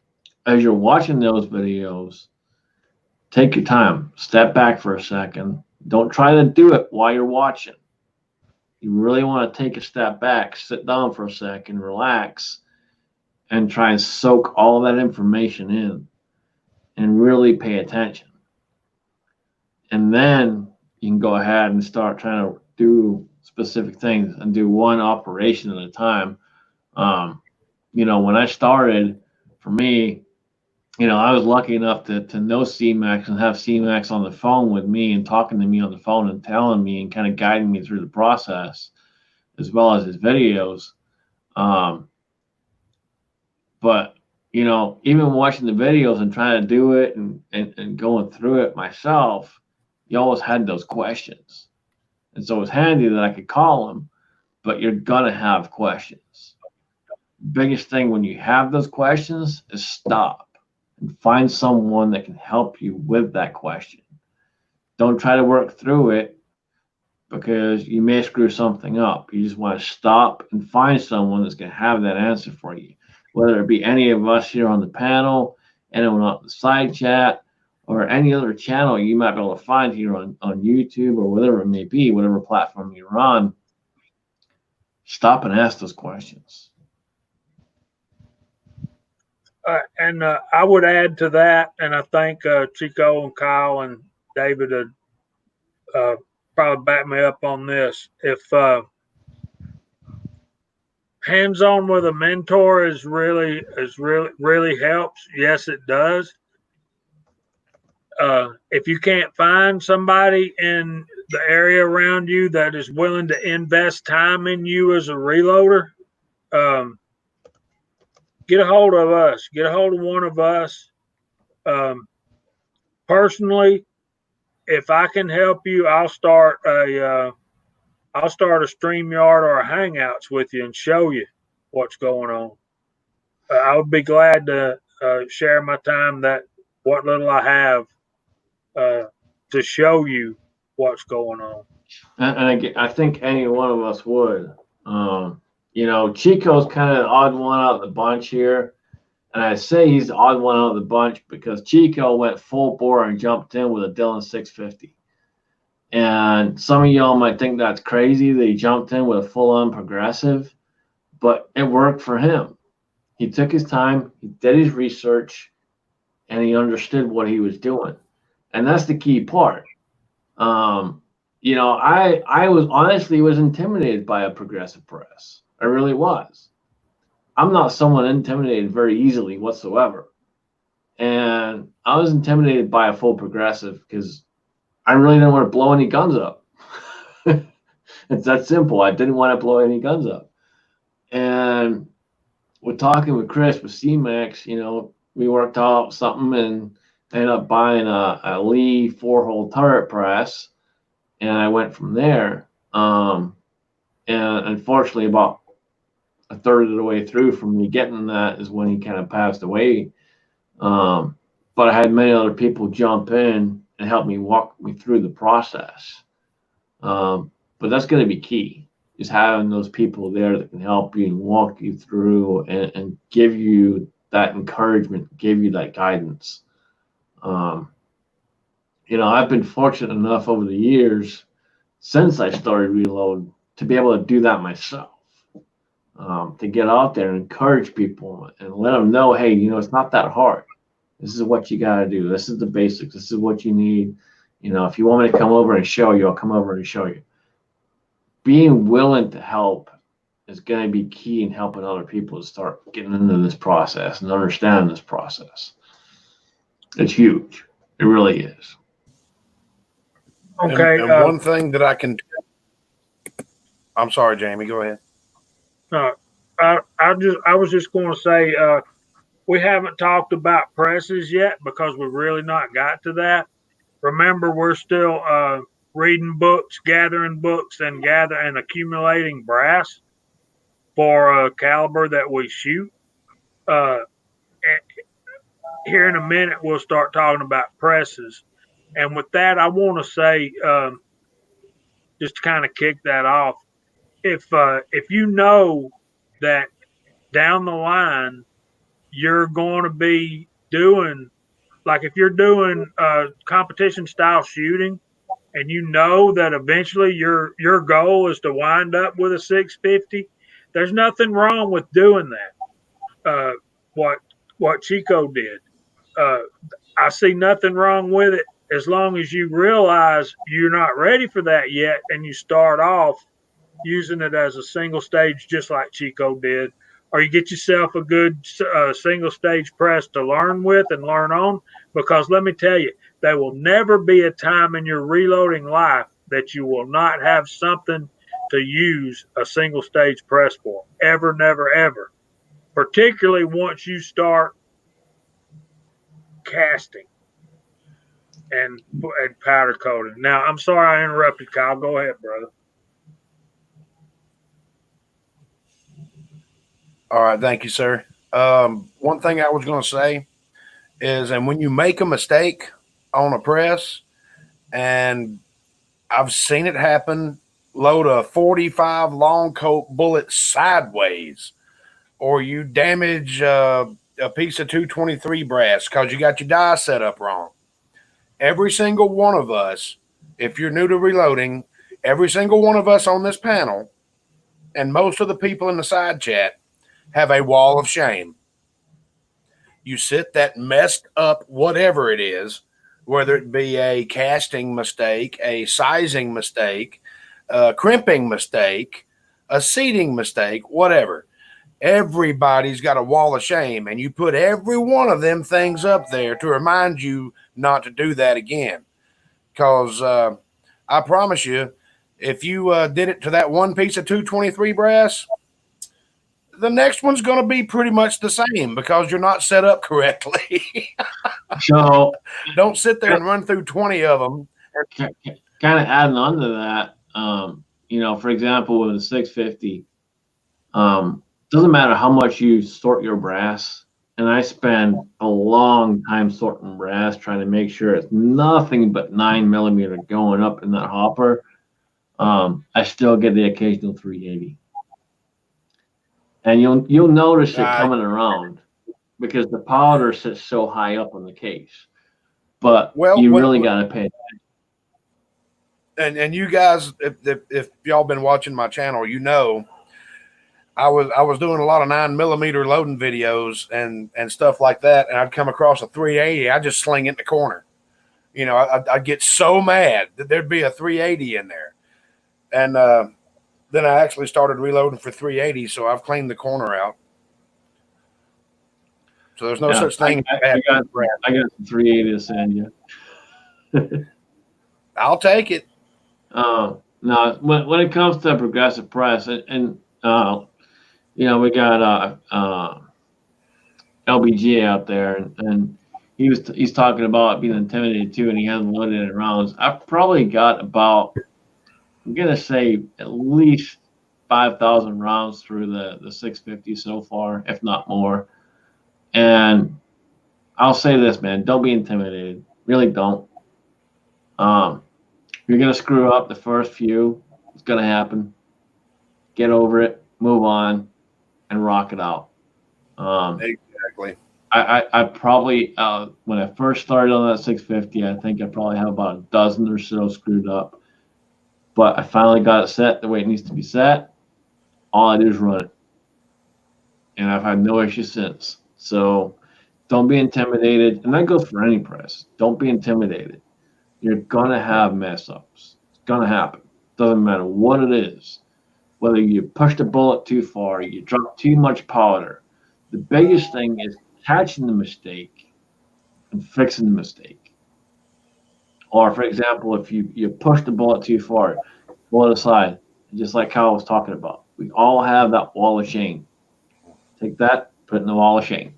as you're watching those videos, take your time, step back for a second. Don't try to do it while you're watching. you really want to take a step back, sit down for a second, relax, and try and soak all that information in and really pay attention. And then you can go ahead and start trying to do specific things and do one operation at a time. When I started, for me, I was lucky enough to know CMAX and have CMAX on the phone with me and talking to me on the phone and telling me and kind of guiding me through the process, as well as his videos. But even watching the videos and trying to do it and going through it myself, you always had those questions. And so it was handy that I could call him, but you're going to have questions. Biggest thing when you have those questions is stop and find someone that can help you with that question. Don't try to work through it because you may screw something up. You just want to stop and find someone that's going to have that answer for you, whether it be any of us here on the panel, anyone on the side chat, or any other channel you might be able to find here on YouTube or whatever it may be, whatever platform you're on. Stop and ask those questions. And I would add to that, and I think Chico and Kyle and David would probably back me up on this. If hands-on with a mentor really helps, yes, it does. If you can't find somebody in the area around you that is willing to invest time in you as a reloader, get a hold of us. Get a hold of one of us. Personally, if I can help you, I'll start a StreamYard or a Hangouts with you and show you what's going on. I would be glad to share my time, that what little I have, to show you what's going on. And I think any one of us would. Chico's kind of the odd one out of the bunch here. And I say he's the odd one out of the bunch because Chico went full bore and jumped in with a Dillon 650. And some of y'all might think that's crazy that he jumped in with a full-on progressive, but it worked for him. He took his time, he did his research, and he understood what he was doing. And that's the key part. I was intimidated by a progressive press. I really was. I'm not someone intimidated very easily whatsoever. And I was intimidated by a full progressive because I really didn't want to blow any guns up. It's that simple. I didn't want to blow any guns up. And we're talking with Chris with CMAX, we worked out something and ended up buying a Lee 4-hole turret press. And I went from there. And unfortunately, about a third of the way through from me getting that is when he kind of passed away. But I had many other people jump in and help me walk me through the process. But that's going to be key, is having those people there that can help you and walk you through and give you that encouragement, give you that guidance. I've been fortunate enough over the years since I started Reload to be able to do that myself. To get out there and encourage people and let them know, hey, it's not that hard. This is what you got to do. This is the basics. This is what you need. If you want me to come over and show you, I'll come over and show you. Being willing to help is going to be key in helping other people to start getting into this process and understanding this process. It's huge. It really is. Okay. And one thing that I can. I'm sorry, Jamie. Go ahead. I was just going to say, we haven't talked about presses yet because we've really not got to that. Remember, we're still reading books, gathering books, and accumulating brass for a caliber that we shoot. Here in a minute, we'll start talking about presses. And with that, I want to say, just to kind of kick that off, if you know that down the line you're going to be doing, like if you're doing competition style shooting and you know that eventually your goal is to wind up with a 650, there's nothing wrong with doing that. What Chico did, uh, I see nothing wrong with it as long as you realize you're not ready for that yet, and you start off using it as a single stage, just like Chico did, or you get yourself a good single stage press to learn with and learn on. Because let me tell you, there will never be a time in your reloading life that you will not have something to use a single stage press for. Ever, never, ever. Particularly once you start casting and powder coating. Now, I'm sorry I interrupted, Kyle. Go ahead, brother. All right, thank you, sir. One thing I was going to say is, and when you make a mistake on a press, and I've seen it happen, load a 45 long coat bullet sideways, or you damage a piece of 223 brass because you got your die set up wrong. Every single one of us, if you're new to reloading, every single one of us on this panel, and most of the people in the side chat, have a wall of shame. You sit that messed up whatever it is, whether it be a casting mistake, a sizing mistake, a crimping mistake, a seating mistake, whatever. Everybody's got a wall of shame, and you put every one of them things up there to remind you not to do that again. Because I promise you, if you did it to that one piece of 223 brass, the next one's going to be pretty much the same because you're not set up correctly. So don't sit there and run through 20 of them. Kind of adding on to that, for example, with a 650, doesn't matter how much you sort your brass, and I spend a long time sorting brass, trying to make sure it's nothing but 9mm going up in that hopper. I still get the occasional 380. And you'll notice it coming around because the powder sits so high up on the case. But you really got to pay attention. And you guys, if y'all been watching my channel, I was doing a lot of 9mm loading videos and stuff like that, and I'd come across a 380. I just sling it in the corner. I'd get so mad that there'd be a 380 in there, and then I actually started reloading for 380, so I've cleaned the corner out. So there's no such thing. I got some 380 to send you. I'll take it. No, when it comes to progressive press, and we got LBG out there, and he's talking about being intimidated too, and he hasn't loaded any rounds. I've probably got about, I'm gonna say, at least 5,000 rounds through the 650 so far, if not more. And I'll say this, man, don't be intimidated. Really don't. You're gonna screw up the first few. It's gonna happen. Get over it, move on, and rock it out. Exactly. I probably, when I first started on that 650, I think I probably have about a dozen or so screwed up. But I finally got it set the way it needs to be set. All I do is run it. And I've had no issues since. So don't be intimidated. And that goes for any press. Don't be intimidated. You're going to have mess ups. It's going to happen. Doesn't matter what it is. Whether you push the bullet too far, you drop too much powder. The biggest thing is catching the mistake and fixing the mistake. Or, for example, if you push the bullet too far, pull it aside, just like Kyle was talking about. We all have that wall of shame. Take that, put it in the wall of shame.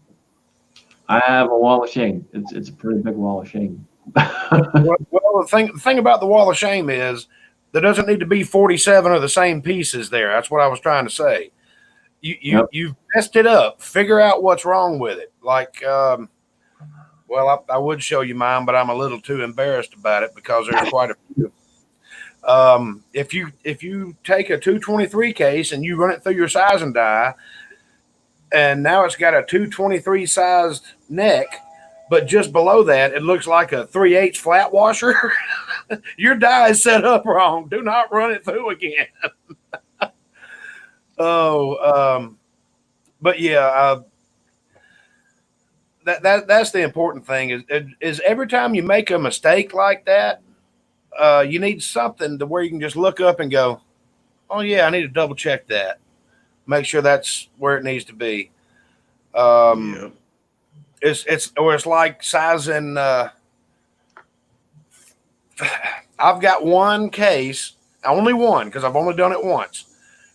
I have a wall of shame. It's a pretty big wall of shame. Well, the thing about the wall of shame is there doesn't need to be 47 of the same pieces there. That's what I was trying to say. You've messed it up. Figure out what's wrong with it. Like, I would show you mine, but I'm a little too embarrassed about it because there's quite a few. If you take a 223 case and you run it through your sizing die, and now it's got a 223 sized neck, but just below that it looks like a 3/8 flat washer. Your die is set up wrong. Do not run it through again. But yeah, that's the important thing is every time you make a mistake like that, you need something to where you can just look up and go, oh yeah, I need to double check that, make sure that's where it needs to be. Yeah. It's like sizing. I've got one case, only one, because I've only done it once,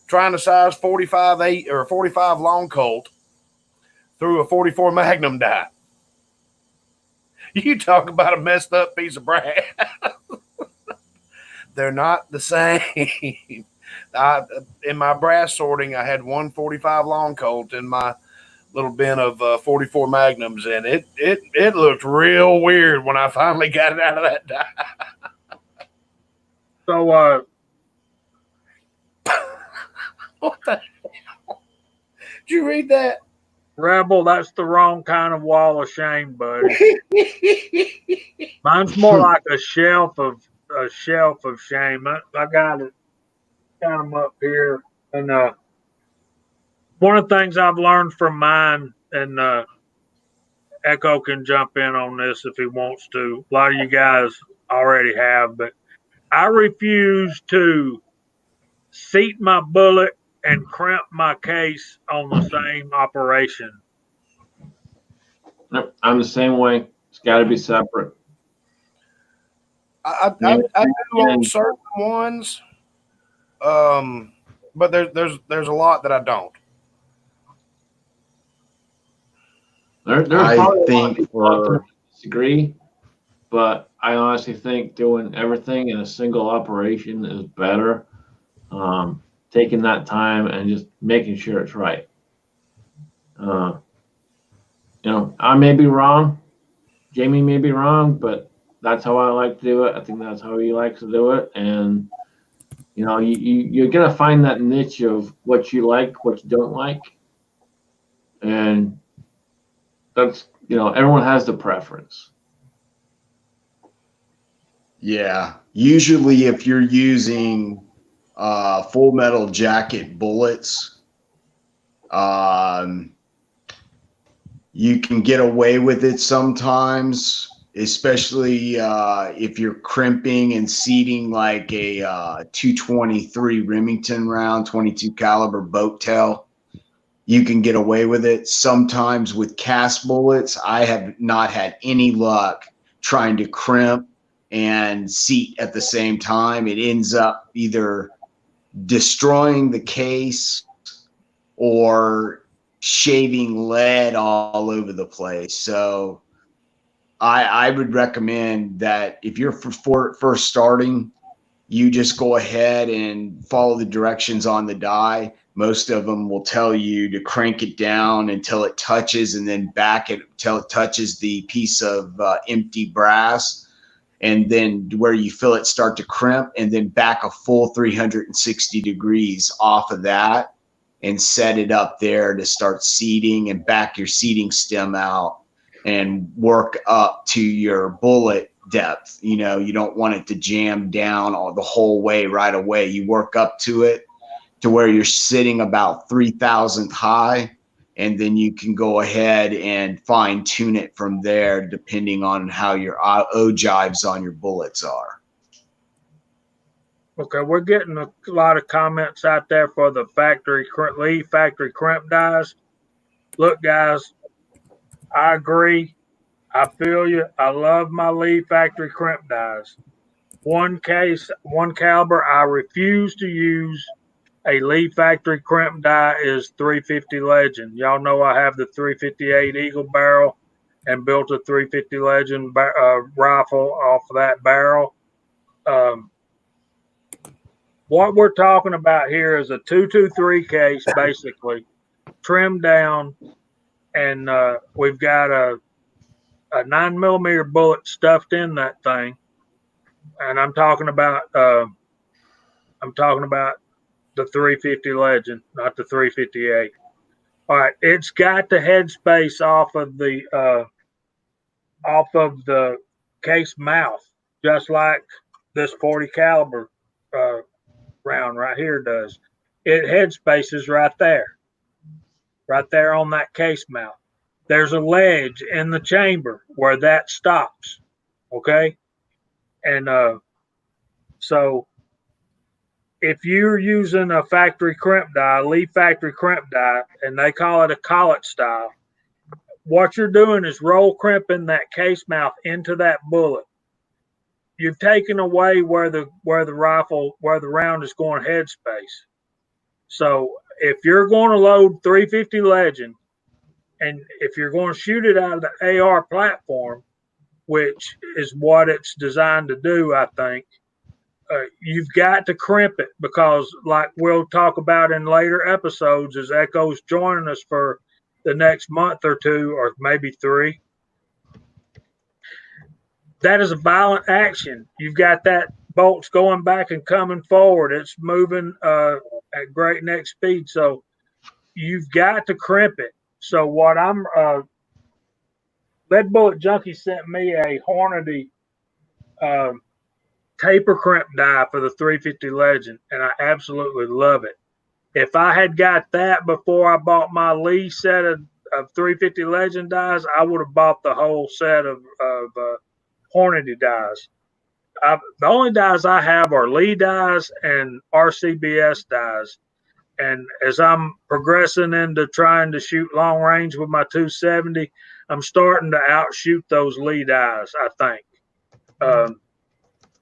trying to size 45-8 or 45 long Colt through a 44 Magnum die. You talk about a messed up piece of brass. They're not the same. In my brass sorting, I had 145 long Colt in my little bin of 44 Magnums, and it looked real weird when I finally got it out of that die. So, What the hell? Did you read that? Rebel, that's the wrong kind of wall of shame, buddy. Mine's more like a shelf of shame. I got it, got them up here, and one of the things I've learned from mine, and Echo can jump in on this if he wants to. A lot of you guys already have, but I refuse to seat my bullet and crimp my case on the same operation. I'm the same way. It's got to be separate. I do on certain ones, but there's a lot that I don't. I think for disagree, but I honestly think doing everything in a single operation is better. Taking that time and just making sure it's right. I may be wrong. Jamie may be wrong, but that's how I like to do it. I think that's how he likes to do it. And, you're going to find that niche of what you like, what you don't like. And that's, everyone has the preference. Yeah. Usually if you're using full metal jacket bullets, you can get away with it sometimes, especially if you're crimping and seating like a 223 Remington round, 22 caliber boat tail. You can get away with it. Sometimes with cast bullets, I have not had any luck trying to crimp and seat at the same time. It ends up either destroying the case or shaving lead all over the place. So I would recommend that if you're first starting, you just go ahead and follow the directions on the die. Most of them will tell you to crank it down until it touches, and then back it until it touches the piece of empty brass, and then where you feel it start to crimp, and then back a full 360 degrees off of that and set it up there to start seating, and back your seating stem out and work up to your bullet depth. You don't want it to jam down all the whole way right away. You work up to it to where you're sitting about 3,000th high, and then you can go ahead and fine tune it from there depending on how your ogives on your bullets are. Okay, we're getting a lot of comments out there for the Lee factory crimp dies. Look, guys, I agree. I feel you. I love my Lee factory crimp dies. One case, one caliber I refuse to use a Lee factory crimp die is 350 Legend. Y'all know I have the 358 Eagle barrel and built a 350 Legend rifle off of that barrel. What we're talking about here is a 223 case, basically trimmed down, and we've got a 9mm bullet stuffed in that thing. And I'm talking about the 350 Legend, not the 358. All right, it's got the headspace off of the case mouth, just like this 40 caliber round right here does. It headspaces right there on that case mouth. There's a ledge in the chamber where that stops. Okay. And so if you're using a factory crimp die, Lee factory crimp die, and they call it a collet style, what you're doing is roll crimping that case mouth into that bullet. You've taken away where the round is going headspace. So if you're going to load 350 Legend, and if you're going to shoot it out of the AR platform, which is what it's designed to do, I think, you've got to crimp it, because like we'll talk about in later episodes, as Echo's joining us for the next month or two, or maybe 3, that is a violent action. You've got that bolts going back and coming forward. It's moving at breakneck speed. So you've got to crimp it. So what Lead Bullet Junkie sent me a Hornady taper crimp die for the 350 Legend, and I absolutely love it. If I had got that before I bought my Lee set of 350 Legend dies, I would have bought the whole set of Hornady dies. The only dies I have are Lee dies and RCBS dies. And as I'm progressing into trying to shoot long range with my 270, I'm starting to outshoot those Lee dies, I think.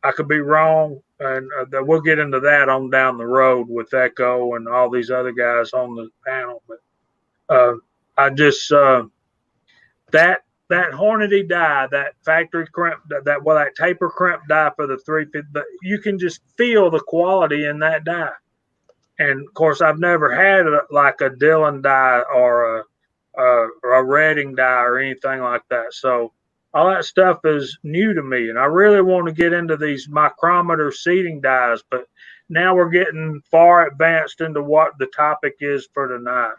I could be wrong, and we'll get into that on down the road with Echo and all these other guys on the panel. But I just that Hornady die, that factory crimp, that taper crimp die for the 350, you can just feel the quality in that die. And of course, I've never had like a Dillon die or a Redding die or anything like that. So all that stuff is new to me, and I really want to get into these micrometer seating dies. But now we're getting far advanced into what the topic is for tonight.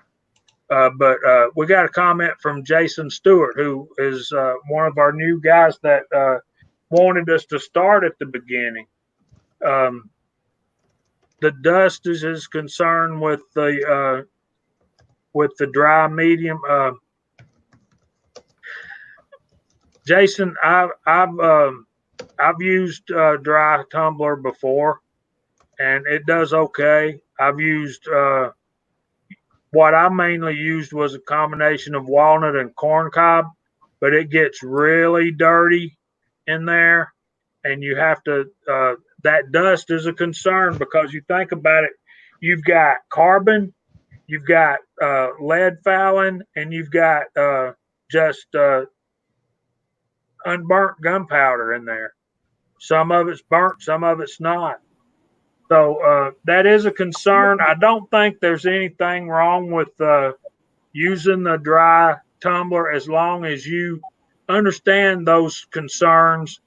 But we got a comment from Jason Stewart, who is one of our new guys that wanted us to start at the beginning. The dust is his concern with the dry medium. Jason, I've used dry tumbler before, and it does okay. I've used what I mainly used was a combination of walnut and corn cob, but it gets really dirty in there, and you have to. That dust is a concern, because you think about it, you've got carbon, you've got lead fouling, and you've got just unburnt gunpowder in there. Some of it's burnt, some of it's not. So that is a concern. I don't think there's anything wrong with using the dry tumbler, as long as you understand those concerns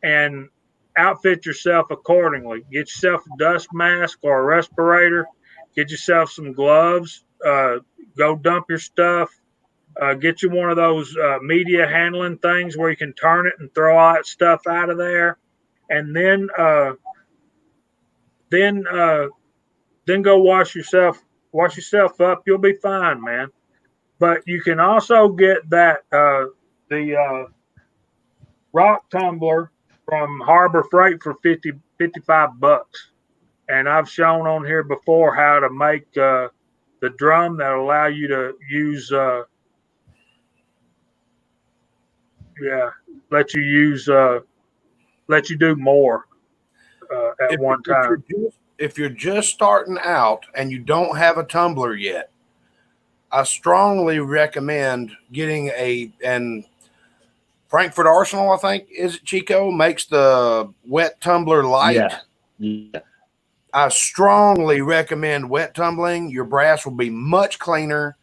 and outfit yourself accordingly. Get yourself a dust mask or a respirator. Get yourself some gloves. Go dump your stuff. Get you one of those media handling things where you can turn it and throw all that stuff out of there, and then go wash yourself up. You'll be fine, man. But you can also get that the rock tumbler from Harbor Freight for $55. And I've shown on here before how to make the drum that allow you to use let you do more at one time. If you're just starting out and you don't have a tumbler yet, I strongly recommend getting and Frankfurt Arsenal, I think, is it Chico, makes the wet tumbler light. Yeah. I strongly recommend wet tumbling. Your brass will be much cleaner.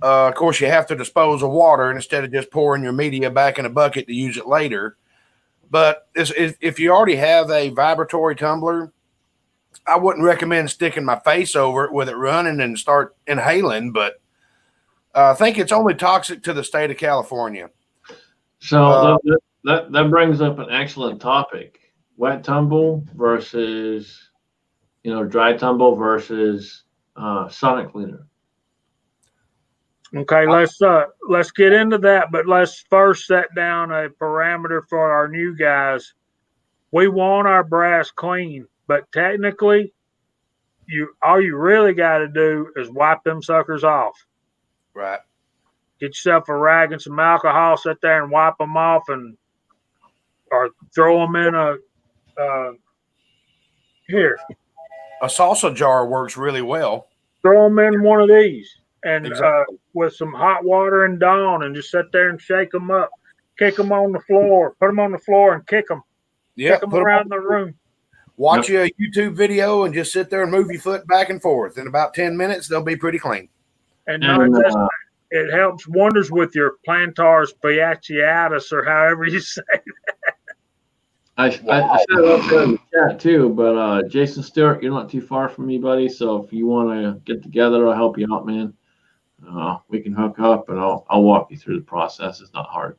Of course, you have to dispose of water instead of just pouring your media back in a bucket to use it later. But if you already have a vibratory tumbler, I wouldn't recommend sticking my face over it with it running and start inhaling. But I think it's only toxic to the state of California. So that brings up an excellent topic. wet tumble versus, dry tumble versus sonic cleaner. Okay, let's get into that, but let's first set down a parameter for our new guys. We want our brass clean, but technically, all you really got to do is wipe them suckers off. Right. Get yourself a rag and some alcohol, sit there and wipe them off, or throw them in here. A salsa jar works really well. Throw them in one of these, and Exactly. with some hot water and Dawn, and just sit there and shake them up. Kick them on the floor. Put them on the floor and kick them. Yeah. Kick them around the room. Watch a YouTube video and just sit there and move your foot back and forth. In about 10 minutes, they'll be pretty clean. And not just it helps wonders with your plantar fasciitis, or however you say that. I said it up there in the chat too, but Jason Stewart, you're not too far from me, buddy. So if you want to get together, I'll help you out, man. We can hook up, and I'll walk you through the process. It's not hard.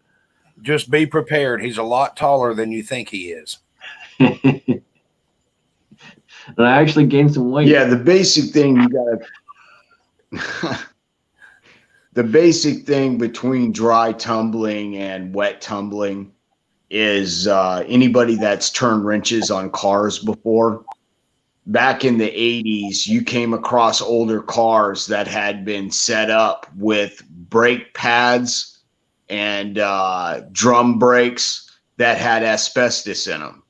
Just be prepared. He's a lot taller than you think he is. And I actually gained some weight. Yeah, the basic thing you gotta the basic thing between dry tumbling and wet tumbling is anybody that's turned wrenches on cars before. Back in the 80s, you came across older cars that had been set up with brake pads and drum brakes that had asbestos in them.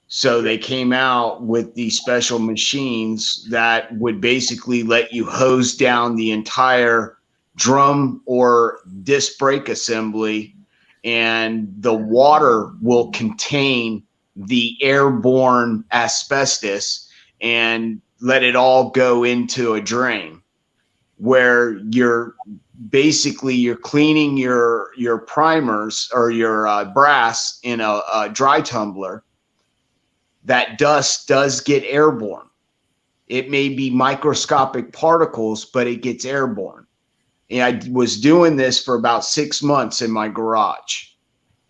So they came out with these special machines that would basically let you hose down the entire drum or disc brake assembly, and the water will contain the airborne asbestos and let it all go into a drain, where you're cleaning your primers or your brass in a dry tumbler. That dust does get airborne. It may be microscopic particles, but it gets airborne. And I was doing this for about 6 months in my garage.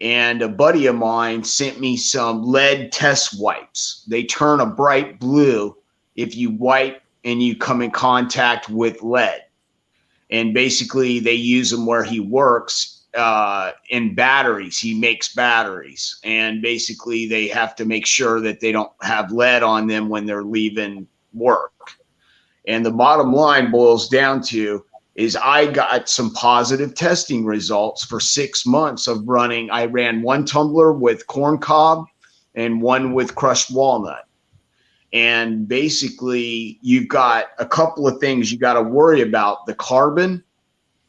And a buddy of mine sent me some lead test wipes. They turn a bright blue if you wipe and you come in contact with lead. And basically they use them where he works in batteries. He makes batteries, and basically they have to make sure that they don't have lead on them when they're leaving work. And the bottom line boils down to is I got some positive testing results for 6 months of running. I ran one tumbler with corn cob and one with crushed walnut. And basically you've got a couple of things you got to worry about: the carbon,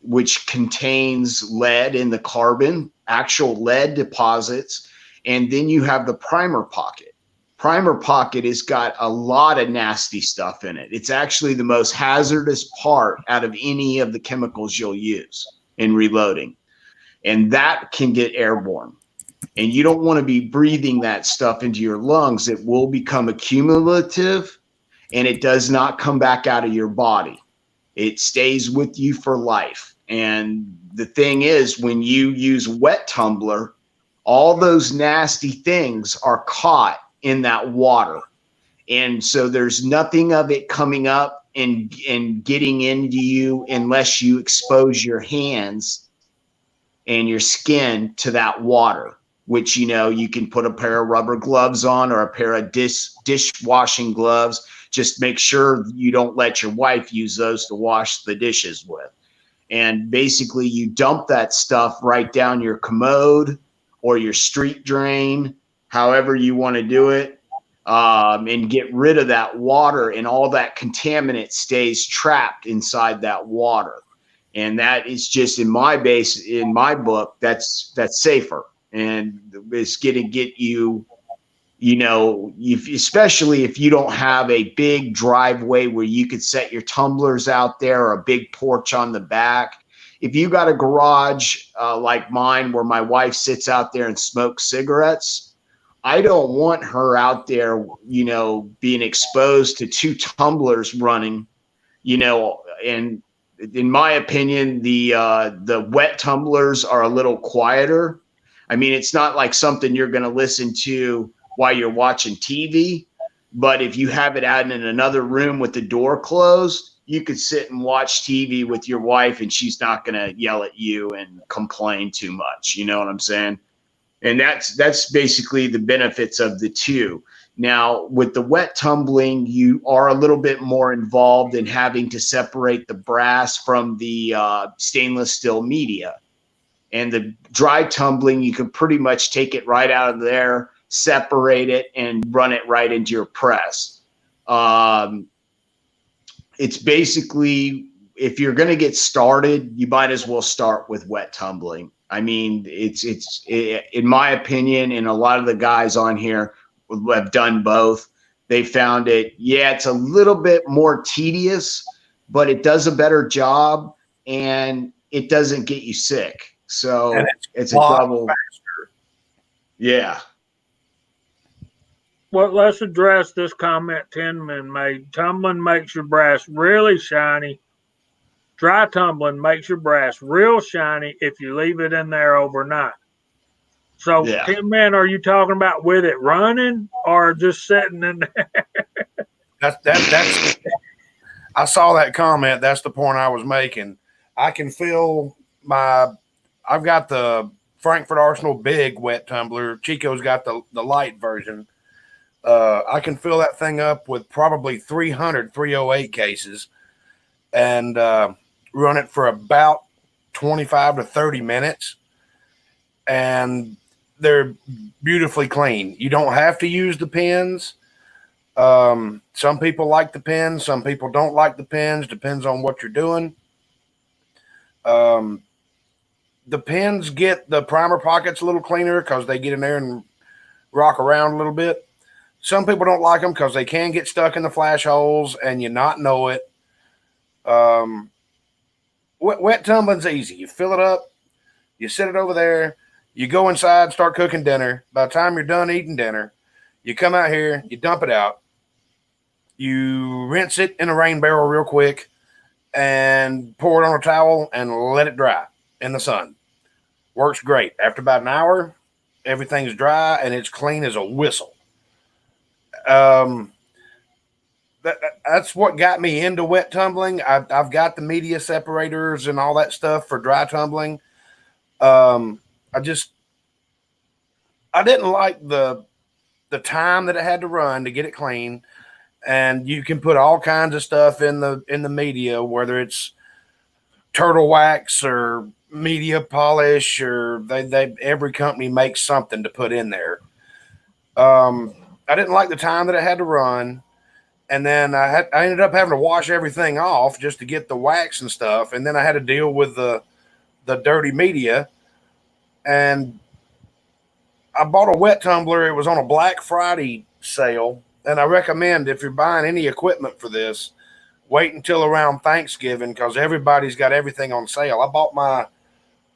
which contains lead in the carbon, actual lead deposits. And then you have the primer pocket. Primer pocket has got a lot of nasty stuff in it. It's actually the most hazardous part out of any of the chemicals you'll use in reloading. And that can get airborne. And you don't want to be breathing that stuff into your lungs. It will become accumulative, and it does not come back out of your body. It stays with you for life. And the thing is, when you use wet tumbler, all those nasty things are caught in that water. And so there's nothing of it coming up and getting into you unless you expose your hands and your skin to that water, which, you can put a pair of rubber gloves on or a pair of dishwashing gloves. Just make sure you don't let your wife use those to wash the dishes with. And basically you dump that stuff right down your commode or your street drain, however you want to do it, and get rid of that water, and all that contaminant stays trapped inside that water. And that is just in my book, that's safer. And it's going to get you, especially if you don't have a big driveway where you could set your tumblers out there, or a big porch on the back. If you got a garage like mine where my wife sits out there and smokes cigarettes, I don't want her out there, being exposed to 2 tumblers running, and in my opinion, the wet tumblers are a little quieter. I mean, it's not like something you're going to listen to while you're watching TV. But if you have it out in another room with the door closed, you could sit and watch TV with your wife and she's not going to yell at you and complain too much. You know what I'm saying? And that's basically the benefits of the two. Now, with the wet tumbling, you are a little bit more involved in having to separate the brass from the stainless steel media. And the dry tumbling, you can pretty much take it right out of there, separate it, and run it right into your press. It's basically, if you're going to get started, you might as well start with wet tumbling. I mean, it's in my opinion, and a lot of the guys on here have done both. They found it, yeah, it's a little bit more tedious, but it does a better job and it doesn't get you sick. So it's a double. Faster. Yeah. Well, let's address this comment Tinman made. Tumbling makes your brass really shiny. Dry tumbling makes your brass real shiny if you leave it in there overnight. So, yeah. Tinman, are you talking about with it running or just sitting in there? That's. I saw that comment. That's the point I was making. I can feel I've got the Frankfurt Arsenal big wet tumbler. Chico's got the light version. I can fill that thing up with probably 308 cases and run it for about 25 to 30 minutes. And they're beautifully clean. You don't have to use the pins. Some people like the pins. Some people don't like the pins. Depends on what you're doing. The pins get the primer pockets a little cleaner because they get in there and rock around a little bit. Some people don't like them because they can get stuck in the flash holes and you not know it. Wet tumbling's easy. You fill it up, you set it over there, you go inside, start cooking dinner. By the time you're done eating dinner, you come out here, you dump it out, you rinse it in a rain barrel real quick and pour it on a towel and let it dry in the sun. Works great. After about an hour, everything's dry and it's clean as a whistle. That's what got me into wet tumbling. I've got the media separators and all that stuff for dry tumbling. I didn't like the time that it had to run to get it clean. And you can put all kinds of stuff in the media, whether it's turtle wax or media polish, or they every company makes something to put in there. I didn't like the time that it had to run. And then I ended up having to wash everything off just to get the wax and stuff. And then I had to deal with the dirty media. And I bought a wet tumbler. It was on a Black Friday sale. And I recommend, if you're buying any equipment for this, wait until around Thanksgiving because everybody's got everything on sale. I bought my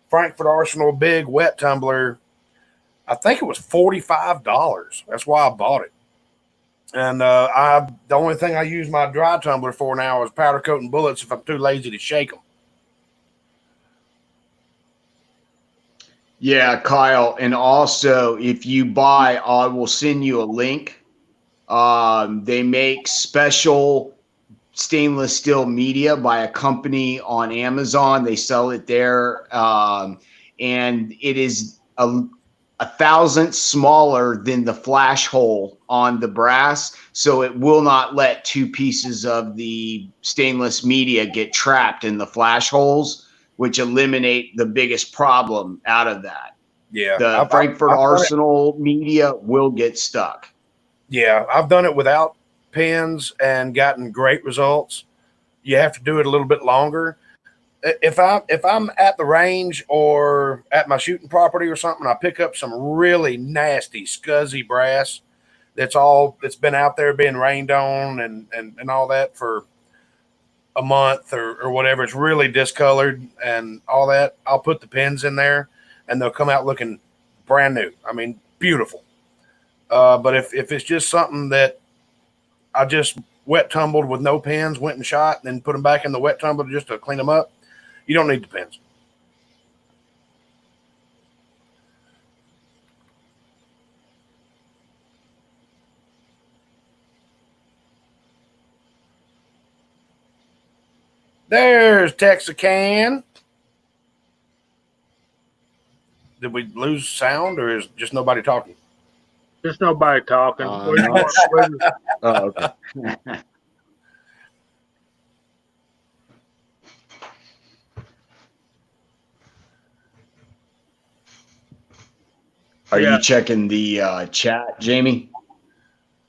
Frankfurt Arsenal big wet tumbler. I think it was $45. That's why I bought it. And the only thing I use my dry tumbler for now is powder coating bullets if I'm too lazy to shake them. Yeah, Kyle. And also, if you buy, I will send you a link. They make special stainless steel media by a company on Amazon. They sell it there. And it is a thousandth smaller than the flash hole on the brass. So it will not let two pieces of the stainless media get trapped in the flash holes, which eliminate the biggest problem out of that. Yeah. The Frankfurt Arsenal media will get stuck. Yeah. I've done it without pins and gotten great results. You have to do it a little bit longer. If I'm at the range or at my shooting property or something, I pick up some really nasty scuzzy brass that's been out there being rained on and all that for a month or whatever. It's really discolored and all that. I'll put the pins in there and they'll come out looking brand new. I mean, beautiful. But if it's just something that I just wet tumbled with no pins, went and shot, and then put them back in the wet tumbler just to clean them up, you don't need the pins. There's Texacan. Did we lose sound, or is just nobody talking? Just nobody talking. No, it's- oh, okay. Are Yeah. you checking the chat, Jamie?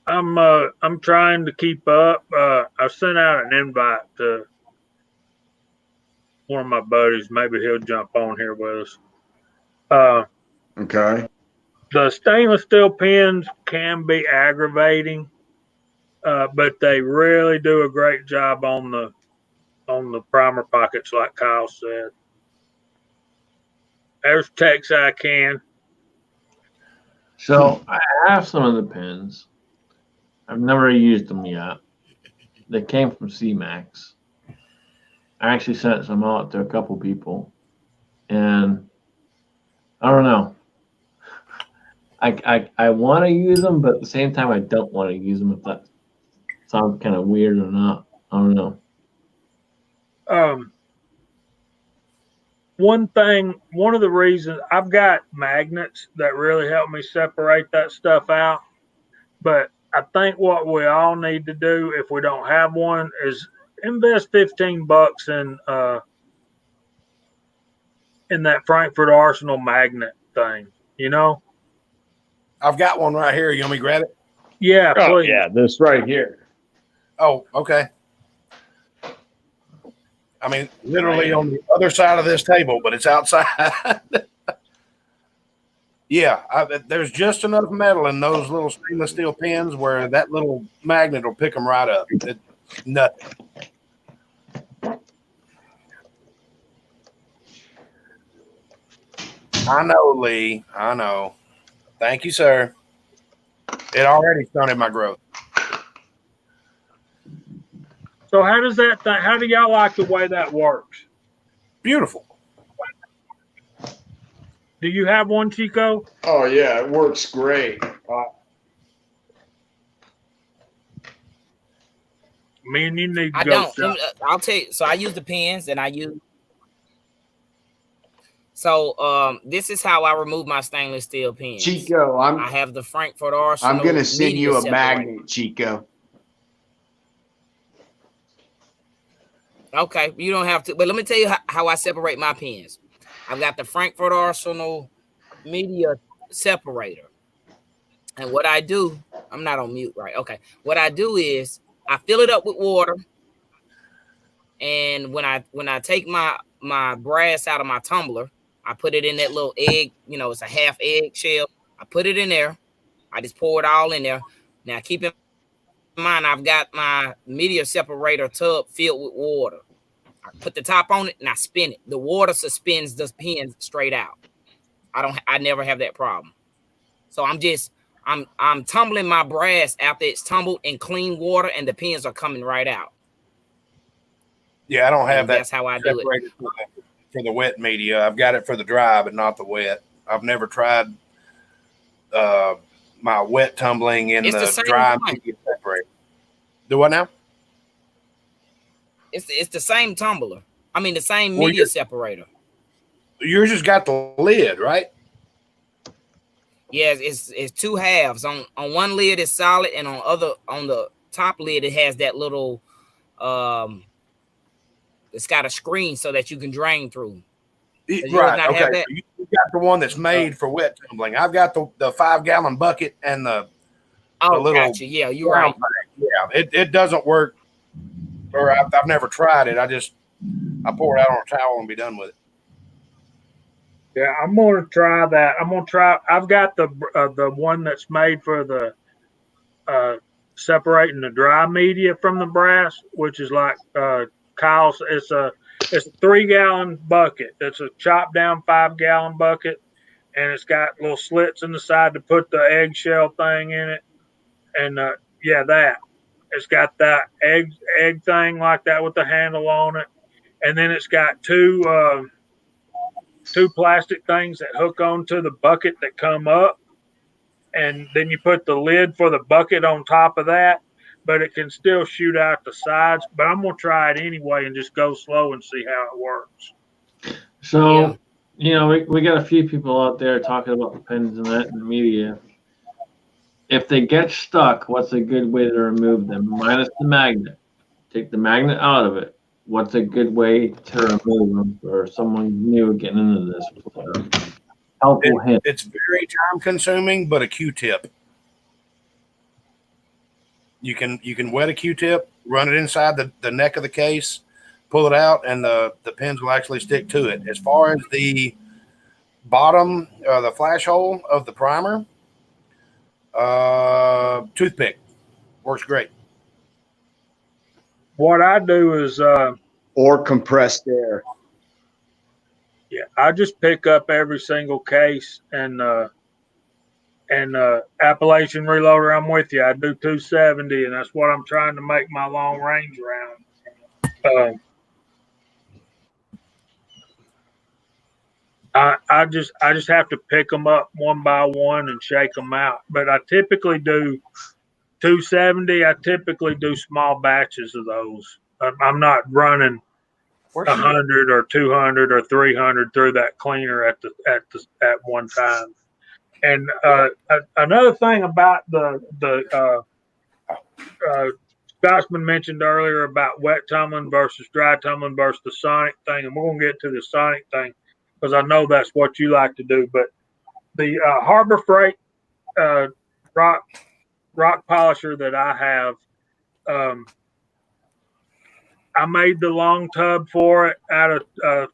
I'm trying to keep up. I sent out an invite to one of my buddies. Maybe he'll jump on here with us. Okay. The stainless steel pins can be aggravating, but they really do a great job on the primer pockets, like Kyle said. There's Texacan. So I have some of the pins. I've never used them yet. They came from C-Max. I actually sent some out to a couple people, and I don't know. I want to use them, but at the same time, I don't want to use them. If that sounds kind of weird or not, I don't know. One of the reasons I've got magnets that really help me separate that stuff out, but I think what we all need to do if we don't have one is invest $15 in that Frankfurt Arsenal magnet thing. You know? I've got one right here. You want me to grab it? Yeah, Oh, please. yeah, this right here. Oh, okay. I mean, literally on the other side of this table, but it's outside. Yeah, there's just enough metal in those little stainless steel pins where that little magnet will pick them right up. It's nothing. I know, Lee. I know. Thank you, sir. It already stunted my growth. So how does that how do y'all like the way that works? Beautiful. Do you have one, Chico? Oh, yeah, it works great. Me and you need to I go. don't. I'll tell you. So I use the pins, and I use. So this is how I remove my stainless steel pins. Chico, I have the Frankfurt Arsenal. I'm gonna send media you a separator. magnet, Chico. Okay, you don't have to. But let me tell you how I separate my pins. I've got the Frankfurt Arsenal media separator. And what I do, I'm not on mute, right? Okay. What I do is I fill it up with water. And when I take my brass out of my tumbler, I put it in that little egg, it's a half egg shell. I put it in there. I just pour it all in there. Now keep in mind, I've got my media separator tub filled with water. I put the top on it and I spin it. The water suspends the pins straight out. I never have that problem. So I'm tumbling my brass after it's tumbled in clean water and the pins are coming right out. Yeah, I don't have that. That's how I do it. For the wet media. I've got it for the dry, but not the wet. I've never tried my wet tumbling in the dry media separator. Do what now? It's the same tumbler. I mean, the same media separator. Yours just got the lid, right? Yeah, it's two halves. On one lid is solid, and on the top lid it has that little it's got a screen so that you can drain through. Right. Okay. You got the one that's made for wet tumbling. I've got the 5-gallon bucket and the little. Gotcha. Yeah, you're right. Yeah, it doesn't work. Or I've never tried it. I pour it out on a towel and be done with it. Yeah, I'm gonna try that. I've got the one that's made for the separating the dry media from the brass, which is like Kyle's. It's a 3-gallon bucket. It's a chopped down 5-gallon bucket, and it's got little slits in the side to put the eggshell thing in it. And that it's got that egg thing like that with the handle on it, and then it's got two plastic things that hook onto the bucket that come up, and then you put the lid for the bucket on top of that. but it can still shoot out the sides. But I'm gonna try it anyway and just go slow and see how it works. So, we got a few people out there talking about the pins and that in the media. If they get stuck, what's a good way to remove them? Minus the magnet. Take the magnet out of it. What's a good way to remove them for someone new getting into this? Helpful hint. It's very time consuming, but a Q-tip. You can wet a Q-tip, run it inside the neck of the case, pull it out, and the pins will actually stick to it. As far as the bottom, the flash hole of the primer, toothpick works great. What I do is or compressed air. Yeah, I just pick up every single case and Appalachian Reloader. I'm with you. I do 270, and that's what I'm trying to make my long range round. I just have to pick them up one by one and shake them out. But I typically do 270. I typically do small batches of those. I'm not running 100 or 200 or 300 through that cleaner at one time. And another thing about the Scotsman mentioned earlier about wet tumbling versus dry tumbling versus the sonic thing, and we're going to get to the sonic thing because I know that's what you like to do. But the Harbor Freight rock polisher that I have, I made the long tub for it out of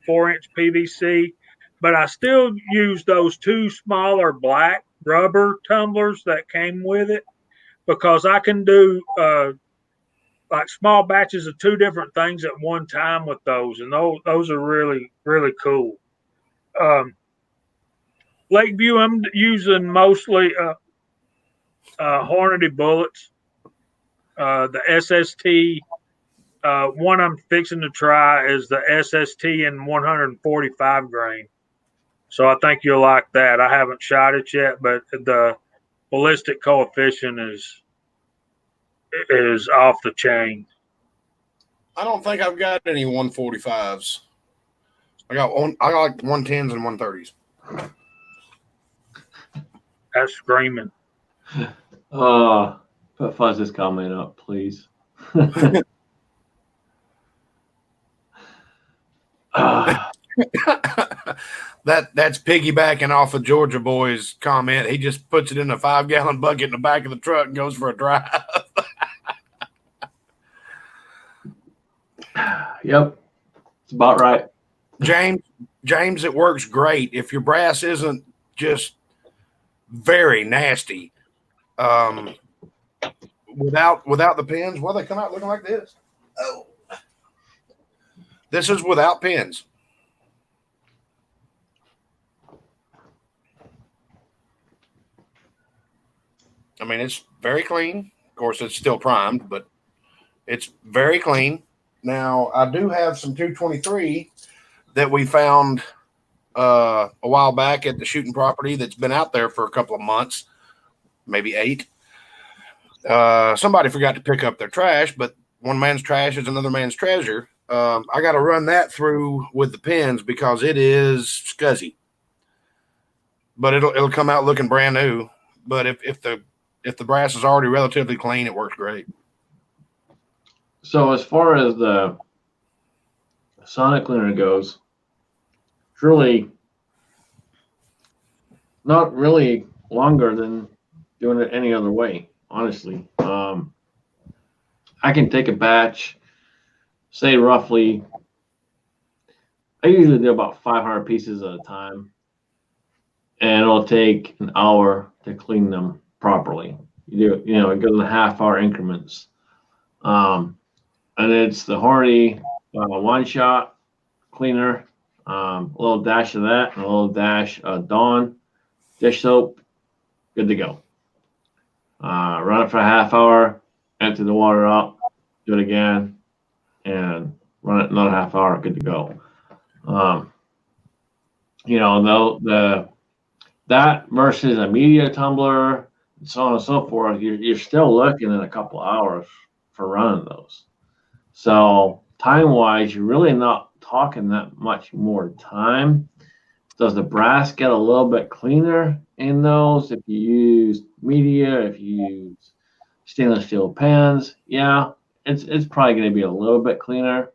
4-inch PVC, but I still use those two smaller black rubber tumblers that came with it because I can do like small batches of two different things at one time with those, and those are really, really cool. Lakeview, I'm using mostly Hornady bullets, the SST. One I'm fixing to try is the SST in 145 grain. So I think you'll like that. I haven't shot it yet, but the ballistic coefficient is off the chain. I don't think I've got any 145s. I got like 110s and 130s. That's screaming. Put Fuzz's comment up, please. That's piggybacking off of Georgia Boy's comment. He just puts it in a 5-gallon bucket in the back of the truck and goes for a drive. Yep, it's about right. James, it works great if your brass isn't just very nasty. Without the pins, well, they come out looking like this. Oh, this is without pins. I mean, it's very clean. Of course, it's still primed, but it's very clean. Now, I do have some 223 that we found a while back at the shooting property that's been out there for a couple of months, maybe 8. Somebody forgot to pick up their trash, but one man's trash is another man's treasure. I got to run that through with the pins because it is scuzzy, but it'll come out looking brand new. But if the brass is already relatively clean, it works great. So as far as the sonic cleaner goes, it's really not really longer than doing it any other way, honestly. I can take a batch, say roughly, I usually do about 500 pieces at a time, and it'll take an hour to clean them properly. It goes in half-hour increments. And it's the Hornady one-shot cleaner, a little dash of that, and a little dash of Dawn dish soap, good to go. Run it for a half hour, empty the water out, do it again, and run it another half hour, good to go. That versus a media tumbler, and so on and so forth, you're still looking at a couple of hours for running those. So time-wise, you're really not talking that much more time. Does the brass get a little bit cleaner in those if you use media, if you use stainless steel pans? Yeah, it's probably going to be a little bit cleaner.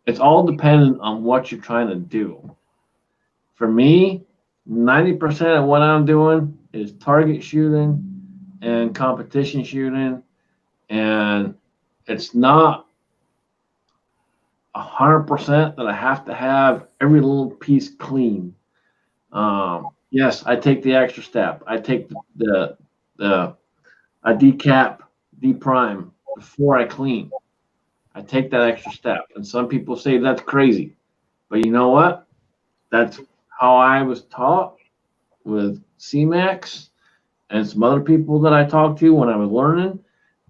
It's all dependent on what you're trying to do. For me, 90% of what I'm doing is target shooting and competition shooting, and it's not 100% that I have to have every little piece clean. Yes, I take the extra step. I take the I decap, deprime before I clean. I take that extra step, and some people say that's crazy, but you know what? That's how I was taught with CMAX and some other people that I talked to when I was learning,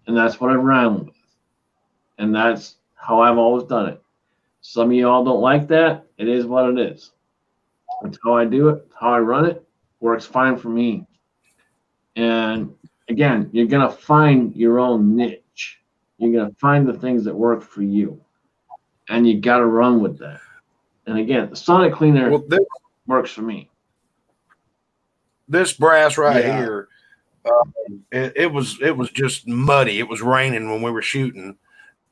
and that's what I ran with, and that's how I've always done it. Some of y'all don't like that. It is what it is. That's how I do it. How I run it. Works fine for me. And again, you're gonna find your own niche. You're gonna find the things that work for you, and you got to run with that. And again, the sonic cleaner works for me. This brass right here, it was just muddy. It was raining when we were shooting,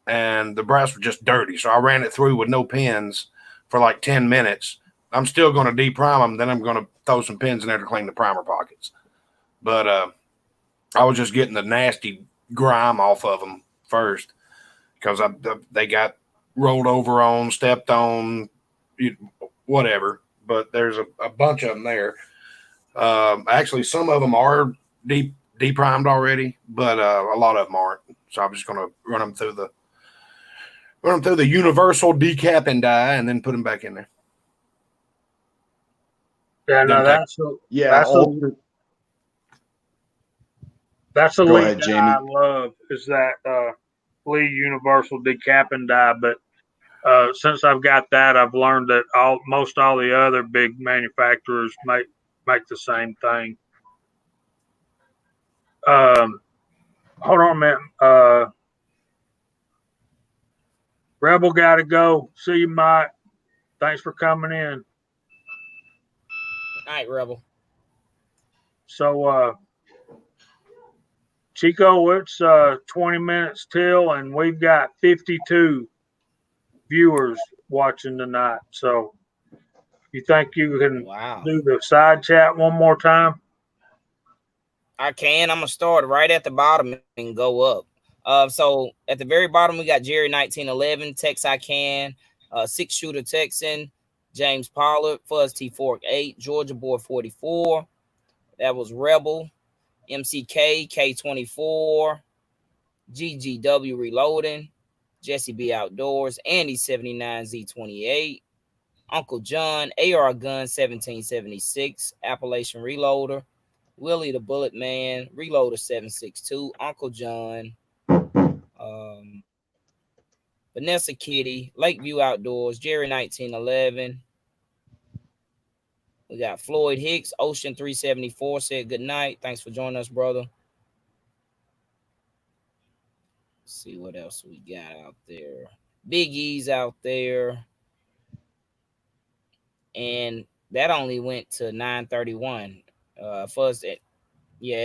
and the brass was just dirty. So I ran it through with no pins for like 10 minutes. I'm still going to deprime them. Then I'm going to throw some pins in there to clean the primer pockets. But I was just getting the nasty grime off of them first because they got rolled over on, stepped on, whatever. But there's a bunch of them there. Actually, some of them are deprimed already, but a lot of them aren't. So I'm just going to run them through the universal decap and die, and then put them back in there. Yeah, no, that's the lead that I love is that Lee Universal Decap and Die. But since I've got that, I've learned that most all the other big manufacturers make the same thing. Hold on a minute. Rebel got to go. See you, Mike. Thanks for coming in. All right, Rebel. So, Chico, it's 20 minutes till, and we've got 52 viewers watching tonight. So, you think you can do the side chat one more time? I can. I'm going to start right at the bottom and go up. So, at the very bottom, we got Jerry 1911, Tex I Can, 6-shooter Texan, James Pollard, Fuzz T Fork 8, Georgia Boy 44. That was Rebel, MCK, K24, GGW Reloading, Jesse B Outdoors, Andy 79 Z28, Uncle John, AR Gun 1776, Appalachian Reloader, Willie the Bullet Man, Reloader 762, Uncle John, Vanessa Kitty, Lakeview Outdoors, Jerry 1911. We got Floyd Hicks, Ocean 374 said good night. Thanks for joining us, brother. Let's see what else we got out there. Big E's out there. And that only went to 931. First, it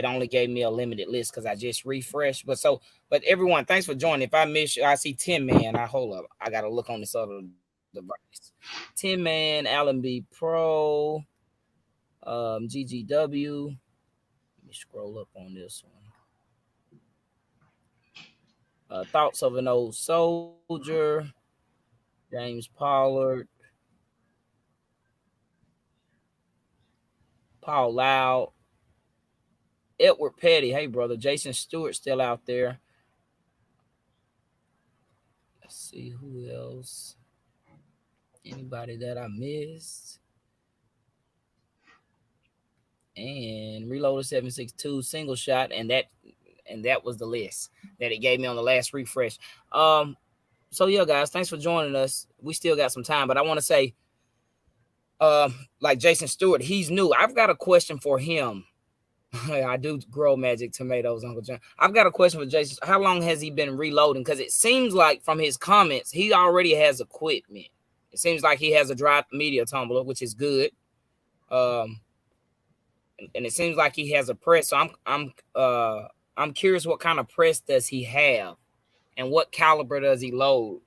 only gave me a limited list because I just refreshed. But everyone, thanks for joining. If I miss you, I see 10 Man. Hold up. I gotta look on this other device. 10 Man, Allen B Pro, GGW. Let me scroll up on this one. Thoughts of an Old Soldier, James Pollard, Paul Loud, Edward Petty. Hey, brother. Jason Stewart still out there. Let's see who else. Anybody that I missed. And Reloader 762 single shot, and that was the list that it gave me on the last refresh. So yeah, guys, thanks for joining us. We still got some time, but I want to say, like Jason Stewart, he's new. I've got a question for him. I do grow magic tomatoes, Uncle John. I've got a question for Jason. How long has he been reloading? Because it seems like from his comments, he already has equipment. It seems like he has a dry media tumbler, which is good. And it seems like he has a press. So I'm curious, what kind of press does he have, and what caliber does he load,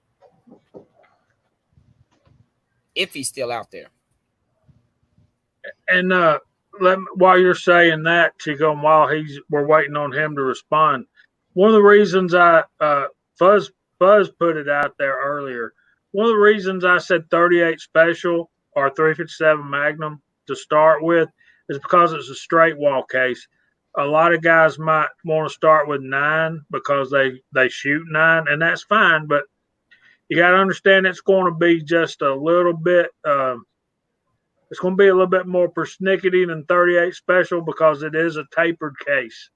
if he's still out there? And while you're saying that, Chico, and while we're waiting on him to respond, one of the reasons Fuzz put it out there earlier. One of the reasons I said 38 special or 357 Magnum to start with is because it's a straight wall case. A lot of guys might want to start with 9 because they shoot 9, and that's fine. But you got to understand it's going to be just a little bit. It's going to be a little bit more persnickety than 38 special because it is a tapered case,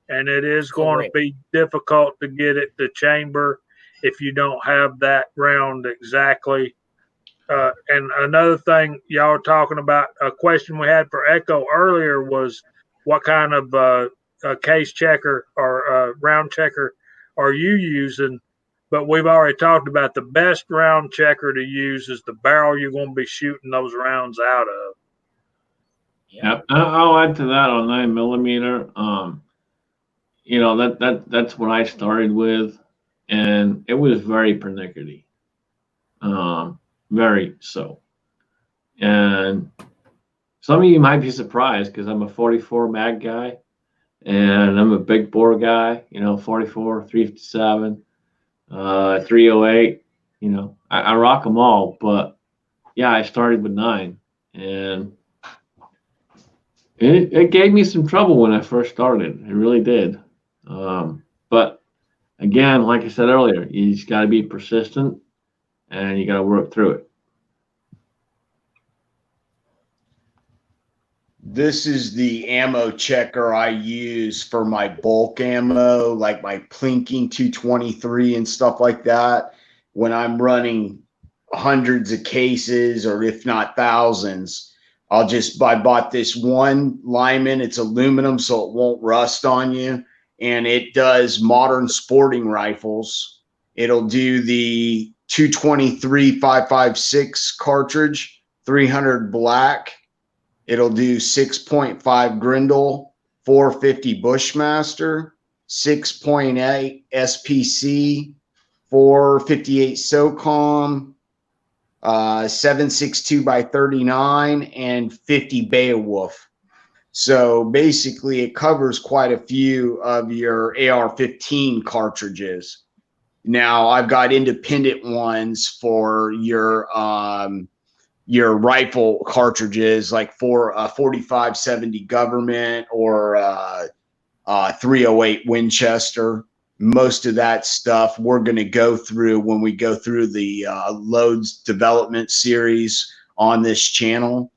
and it is going to be difficult to get it to chamber if you don't have that round exactly. And another thing y'all were talking about, a question we had for Echo earlier was what kind of a case checker or round checker are you using? But we've already talked about the best round checker to use is the barrel you're going to be shooting those rounds out of. Yeah, I'll add to that on 9mm. You know, that's what I started with, and it was very pernickety, very so. And some of you might be surprised because I'm a 44 mag guy, and I'm a big bore guy. You know, 44, 357. 308, you know, I rock them all, but yeah, I started with 9, and it gave me some trouble when I first started. It really did. But again, like I said earlier, you just got to be persistent and you got to work through it. This is the ammo checker I use for my bulk ammo, like my plinking 223 and stuff like that. When I'm running hundreds of cases, or if not thousands, I bought this one Lyman. It's aluminum, so it won't rust on you. And it does modern sporting rifles. It'll do the 223 5.56 cartridge, 300 black. It'll do 6.5 Grindel, 450 Bushmaster, 6.8 SPC, 458 SOCOM, 7.62 by 39, and 50 Beowulf. So basically, it covers quite a few of your AR-15 cartridges. Now, I've got independent ones for your rifle cartridges, like for 4570 Government or 308 Winchester. Most of that stuff we're going to go through when we go through the loads development series on this channel.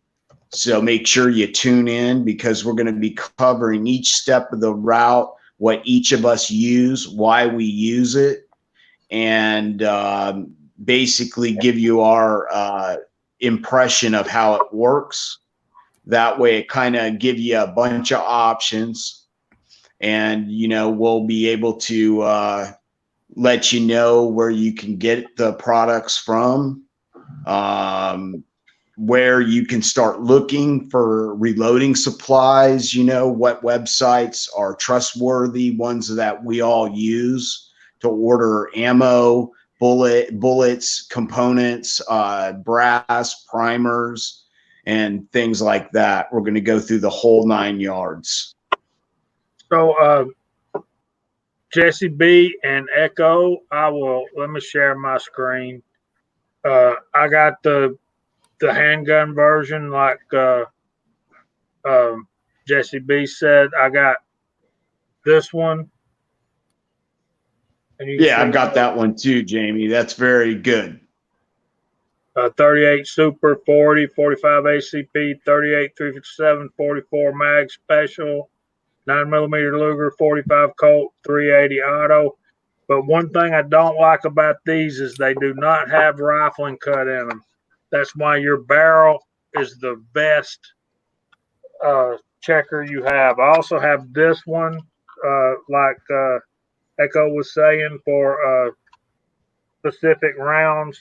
So make sure you tune in, because we're going to be covering each step of the route, what each of us use, why we use it, and basically give you our impression of how it works. That way it kind of give you a bunch of options, and you know, we'll be able to let you know where you can get the products from, where you can start looking for reloading supplies, you know, what websites are trustworthy, ones that we all use to order ammo, bullets, components, brass, primers, and things like that. We're going to go through the whole 9 yards. So, Jesse B and Echo, let me share my screen. I got the handgun version, like Jesse B said. I got this one. Yeah, I've got that one too, Jamie. That's very good. 38 Super, 40, 45 ACP, 38 357, 44 Mag Special, 9mm Luger, 45 Colt, 380 Auto. But one thing I don't like about these is they do not have rifling cut in them. That's why your barrel is the best checker you have. I also have this one, like Echo was saying, for specific rounds.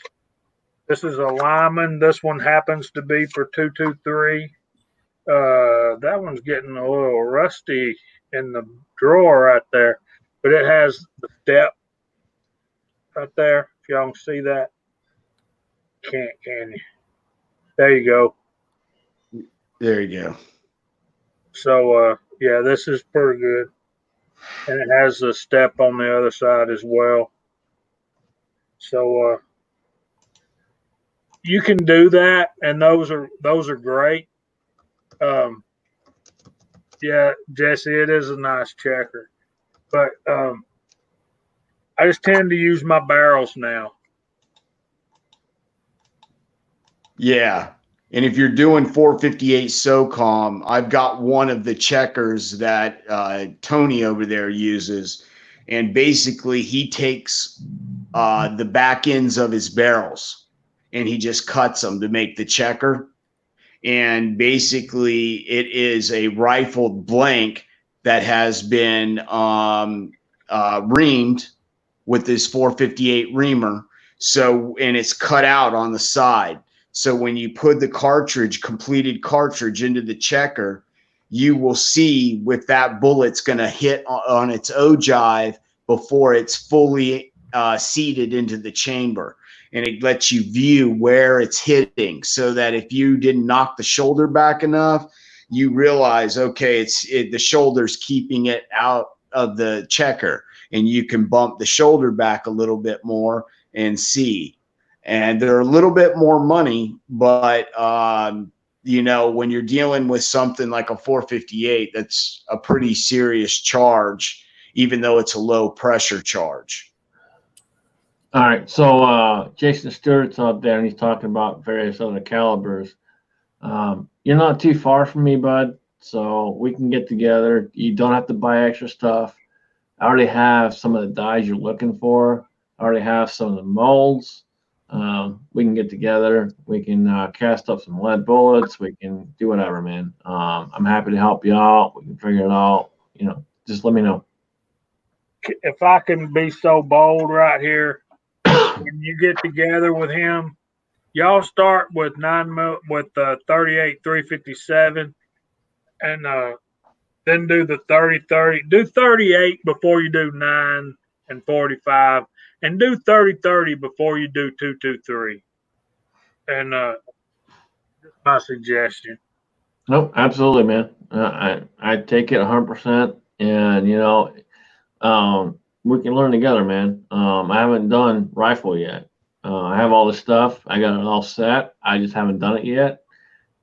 This is a Lyman. This one happens to be for 223. That one's getting a little rusty in the drawer right there, but it has the step right there. If y'all can see that, can you? There you go. There you go. So yeah, this is pretty good, and it has the step on the other side as well. So you can do that, and those are great. Yeah, Jesse, it is a nice checker, but I just tend to use my barrels now. Yeah. And if you're doing 458 SOCOM, I've got one of the checkers that Tony over there uses. And basically, he takes the back ends of his barrels and he just cuts them to make the checker. And basically, it is a rifled blank that has been reamed with this 458 reamer. So, and it's cut out on the side. So when you put the completed cartridge into the checker, you will see if that bullet's going to hit on its ogive before it's fully seated into the chamber. And it lets you view where it's hitting, so that if you didn't knock the shoulder back enough, you realize, okay, the shoulder's keeping it out of the checker, and you can bump the shoulder back a little bit more and see. And they're a little bit more money, but when you're dealing with something like a 458, that's a pretty serious charge, even though it's a low pressure charge. All right, so Jason Stewart's out there, and he's talking about various other calibers. You're not too far from me, bud, so we can get together. You don't have to buy extra stuff. I already have some of the dies you're looking for. I already have some of the molds. We can get together. We can cast up some lead bullets. We can do whatever, man. I'm happy to help you out. We can figure it out. Just let me know. If I can be so bold right here, when you get together with him, y'all start with 38 357, and then do the 30-30. Do 38 before you do 9 and 45, and do 30-30 before you do 223. And just my suggestion. Nope, absolutely, man. I take it 100%, and we can learn together, man. I haven't done rifle yet. I have all the stuff. I got it all set. I just haven't done it yet.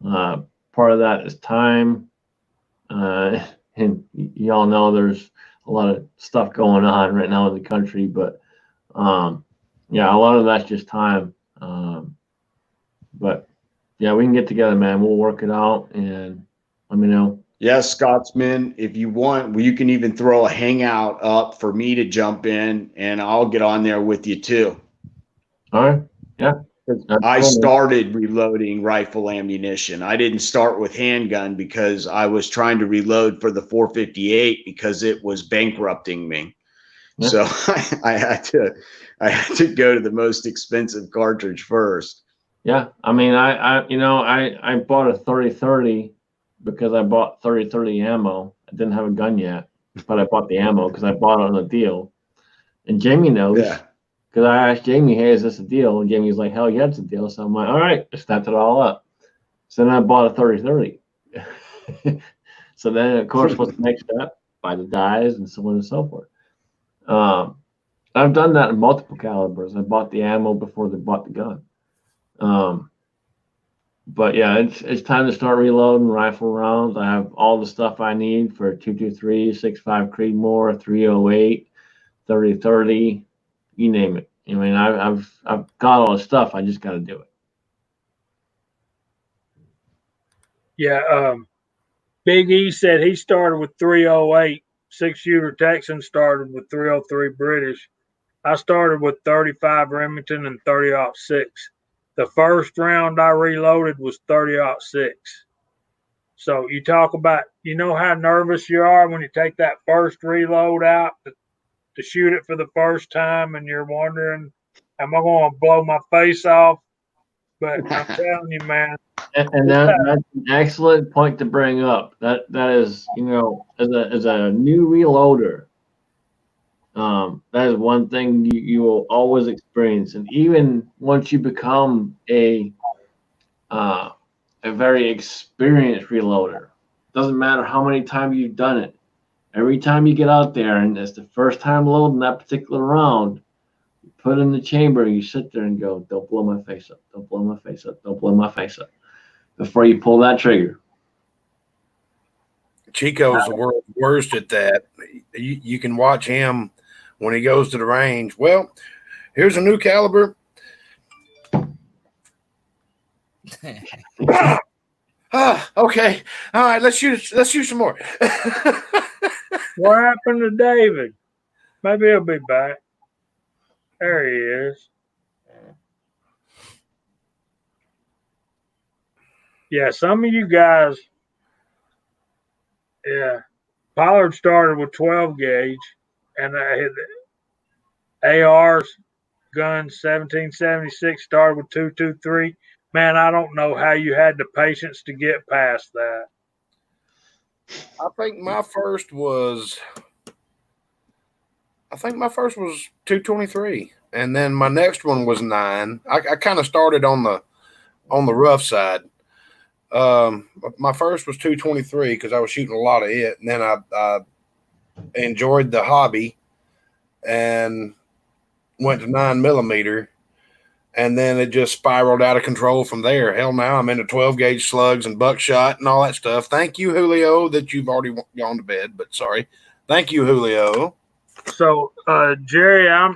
Part of that is time. And y'all know there's a lot of stuff going on right now in the country, but yeah, a lot of that's just time. But yeah, we can get together, man. We'll work it out, and let me know. Yes, Scotsman, if you want, you can even throw a hangout up for me to jump in, and I'll get on there with you too. All right. Yeah. I started reloading rifle ammunition. I didn't start with handgun because I was trying to reload for the 458 because it was bankrupting me. Yeah. So I had to go to the most expensive cartridge first. Yeah. I mean, I bought a 30-30 because I bought 30-30 ammo. I didn't have a gun yet, but I bought the ammo because I bought it on a deal. And Jamie knows. Yeah. Because I asked Jamie, hey, is this a deal? And Jamie's like, hell yeah, it's a deal. So I'm like, all right, I snapped it all up. So then I bought a 30-30. So then, of course, what's the next step? Buy the dies and so on and so forth. I've done that in multiple calibers. I bought the ammo before they bought the gun. But yeah, it's time to start reloading rifle rounds. I have all the stuff I need for 223, 6.5 Creedmoor, 308, 30-30. You name it. I mean, I've got all the stuff. I just got to do it. Yeah. Big E said he started with 308. 6-shooter Texan started with 303 British. I started with 35 Remington and 30-06. The first round I reloaded was 30-06. So you talk about, you know how nervous you are when you take that first reload out to shoot it for the first time, and you're wondering, am I going to blow my face off? But I'm telling you, man. And that's an excellent point to bring up. That is, as a new reloader, that is one thing you will always experience. And even once you become a very experienced reloader, doesn't matter how many times you've done it. Every time you get out there and it's the first time loading that particular round, you put it in the chamber and you sit there and go, "Don't blow my face up! Don't blow my face up! Don't blow my face up!" Before you pull that trigger. Chico's the world's worst at that. You can watch him when he goes to the range. Well, here's a new caliber. Okay. All right, let's shoot some more. What happened to David? Maybe he'll be back. There he is. Yeah, some of you guys, yeah. Pollard started with 12 gauge, and AR's gun 1776 started with 223. Man, I don't know how you had the patience to get past that. I think my first was 223, and then my next one was 9. I kind of started on the rough side. My first was 223 because I was shooting a lot of it, and then I enjoyed the hobby and went to 9mm, and then it just spiraled out of control from there. Hell, now I'm into 12 gauge slugs and buckshot and all that stuff. Thank you, Julio, that you've already gone to bed, but sorry. Thank you, Julio. So, Jerry, I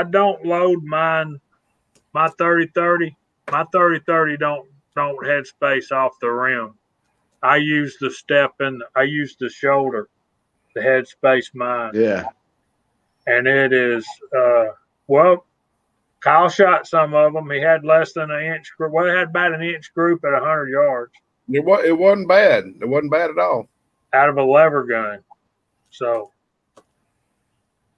don't load my 30-30. My 30-30 don't headspace off the rim. I use the I use the shoulder to headspace mine. Yeah. And it is, well, Kyle shot some of them. He had less than an inch group. Well, he had about an inch group at 100 yards. It wasn't bad. It wasn't bad at all. Out of a lever gun. So,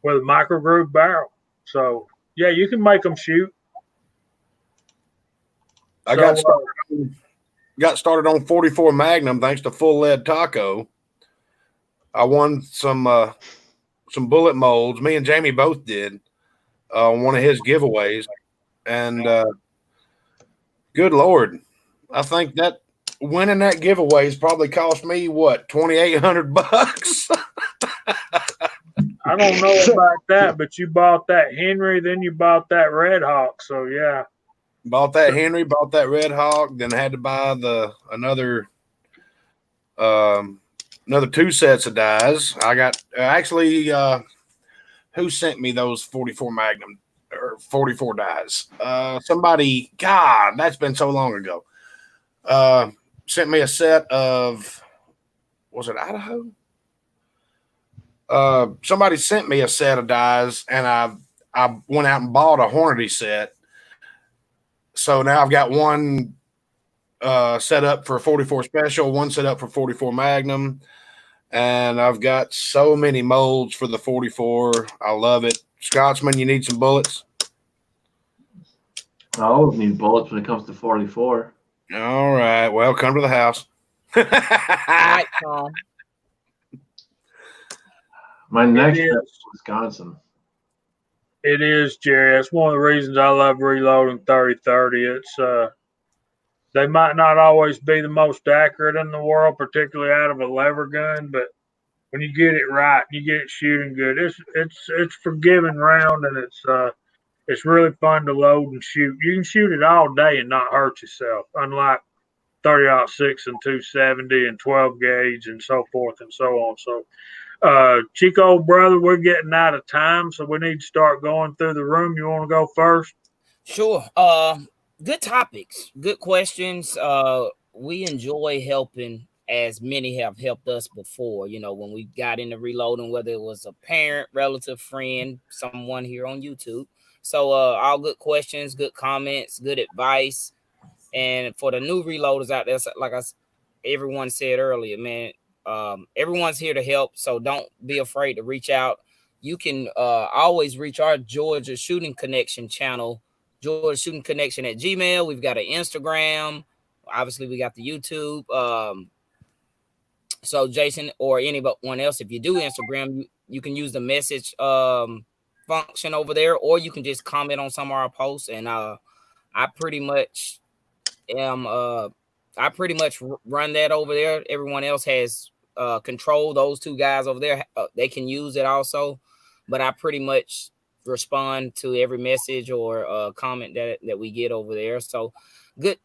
with a micro groove barrel. So, yeah, you can make them shoot. I got started on 44 Magnum thanks to Full Lead Taco. I won some bullet molds. Me and Jamie both did on one of his giveaways, and good Lord, I think that winning that giveaway has probably cost me what, $2,800. I don't know about that, but you bought that Henry, then you bought that Red Hawk. So yeah. Bought that Henry, bought that Red Hawk, then had to buy another 2 sets of dies. I got actually who sent me those 44 Magnum or 44 dies? Somebody, God, that's been so long ago. Sent me a set of, was it Idaho? Somebody sent me a set of dies, and I went out and bought a Hornady set. So now I've got one set up for 44 Special, one set up for 44 Magnum, and I've got so many molds for the 44. I love it. Scotsman, you need some bullets? I always need bullets when it comes to 44. All right. Well, come to the house. All right, Tom. My next trip is Wisconsin. It is, Jerry. That's one of the reasons I love reloading 30-30. It's they might not always be the most accurate in the world, particularly out of a lever gun, but when you get it right, you get it shooting good. It's forgiving round, and it's really fun to load and shoot. You can shoot it all day and not hurt yourself, unlike 30-06 and 270 and 12 gauge and so forth and so on. So, Chico, brother, we're getting out of time, so we need to start going through the room. You want to go first? Sure. Good topics, good questions. We enjoy helping, as many have helped us before. You know, when we got into reloading, whether it was a parent, relative, friend, someone here on YouTube. So, all good questions, good comments, good advice. And for the new reloaders out there, like everyone said earlier, man, everyone's here to help. So don't be afraid to reach out. You can always reach our Georgia Shooting Connection channel, Georgia Shooting Connection at Gmail. We've got an Instagram. Obviously, we got the YouTube. So Jason or anyone else, if you do Instagram, you can use the message function over there, or you can just comment on some of our posts. And I pretty much am I pretty much run that over there. Everyone else has control. Those two guys over there, they can use it also, but I pretty much respond to every message or comment that we get over there. So good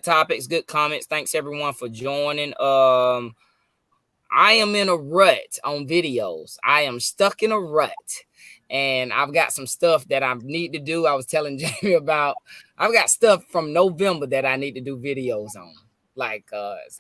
topics, good comments. Thanks everyone for joining. I am in a rut on videos. I am stuck in a rut, and I've got some stuff that I need to do. I was telling Jamie about. I've got stuff from November that I need to do videos on,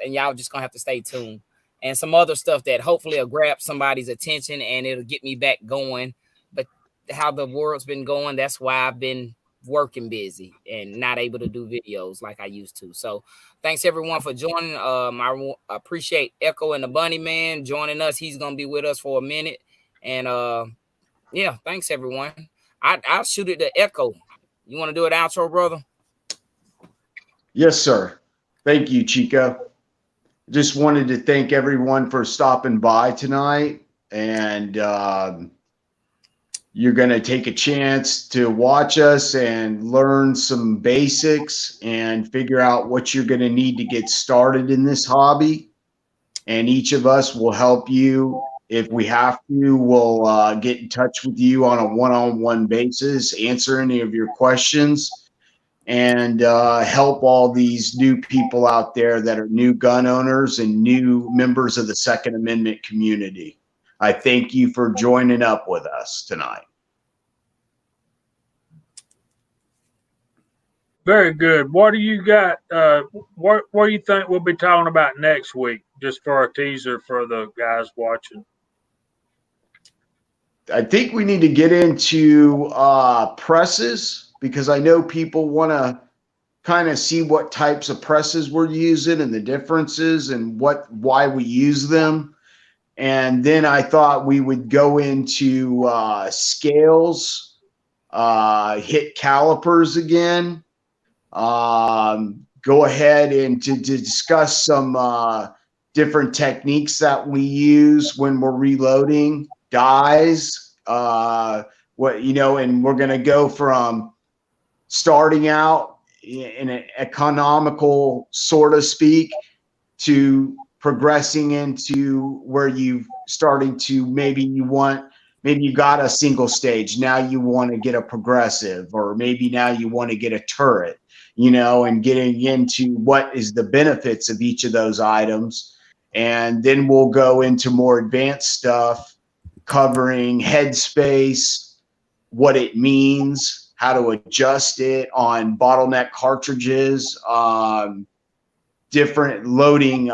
and y'all just gonna have to stay tuned. And some other stuff that hopefully will grab somebody's attention and it'll get me back going. But how the world's been going, that's why I've been working busy and not able to do videos like I used to. So thanks everyone for joining. I appreciate Echo and the Bunny Man joining us. He's gonna be with us for a minute. And yeah, thanks everyone. I'll shoot it to Echo. You want to do an outro, brother? Yes, sir. Thank you, Chico. Just wanted to thank everyone for stopping by tonight. And you're going to take a chance to watch us and learn some basics and figure out what you're going to need to get started in this hobby. And each of us will help you. If we have to, we'll get in touch with you on a one-on-one basis, answer any of your questions, and help all these new people out there that are new gun owners and new members of the Second Amendment community. I thank you for joining up with us tonight. Very good. What do you got? What do you think we'll be talking about next week? Just for a teaser for the guys watching. I think we need to get into presses, because I know people want to kind of see what types of presses we're using and the differences and why we use them. And then I thought we would go into scales, hit calipers again, go ahead and to discuss some different techniques that we use when we're reloading, dies, and we're going to go from starting out in an economical, sort of speak, to progressing into where you've starting to maybe you got a single stage, now you want to get a progressive, or maybe now you want to get a turret, and getting into what is the benefits of each of those items. And then we'll go into more advanced stuff, covering headspace, what it means, how to adjust it on bottleneck cartridges, different loading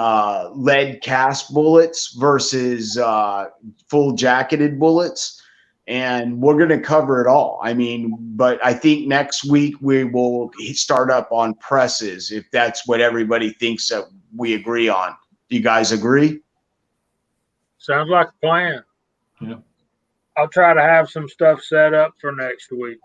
lead cast bullets versus full jacketed bullets. And we're going to cover it all. But I think next week we will start up on presses, if that's what everybody thinks that we agree on. Do you guys agree? Sounds like a plan. Yeah. I'll try to have some stuff set up for next week.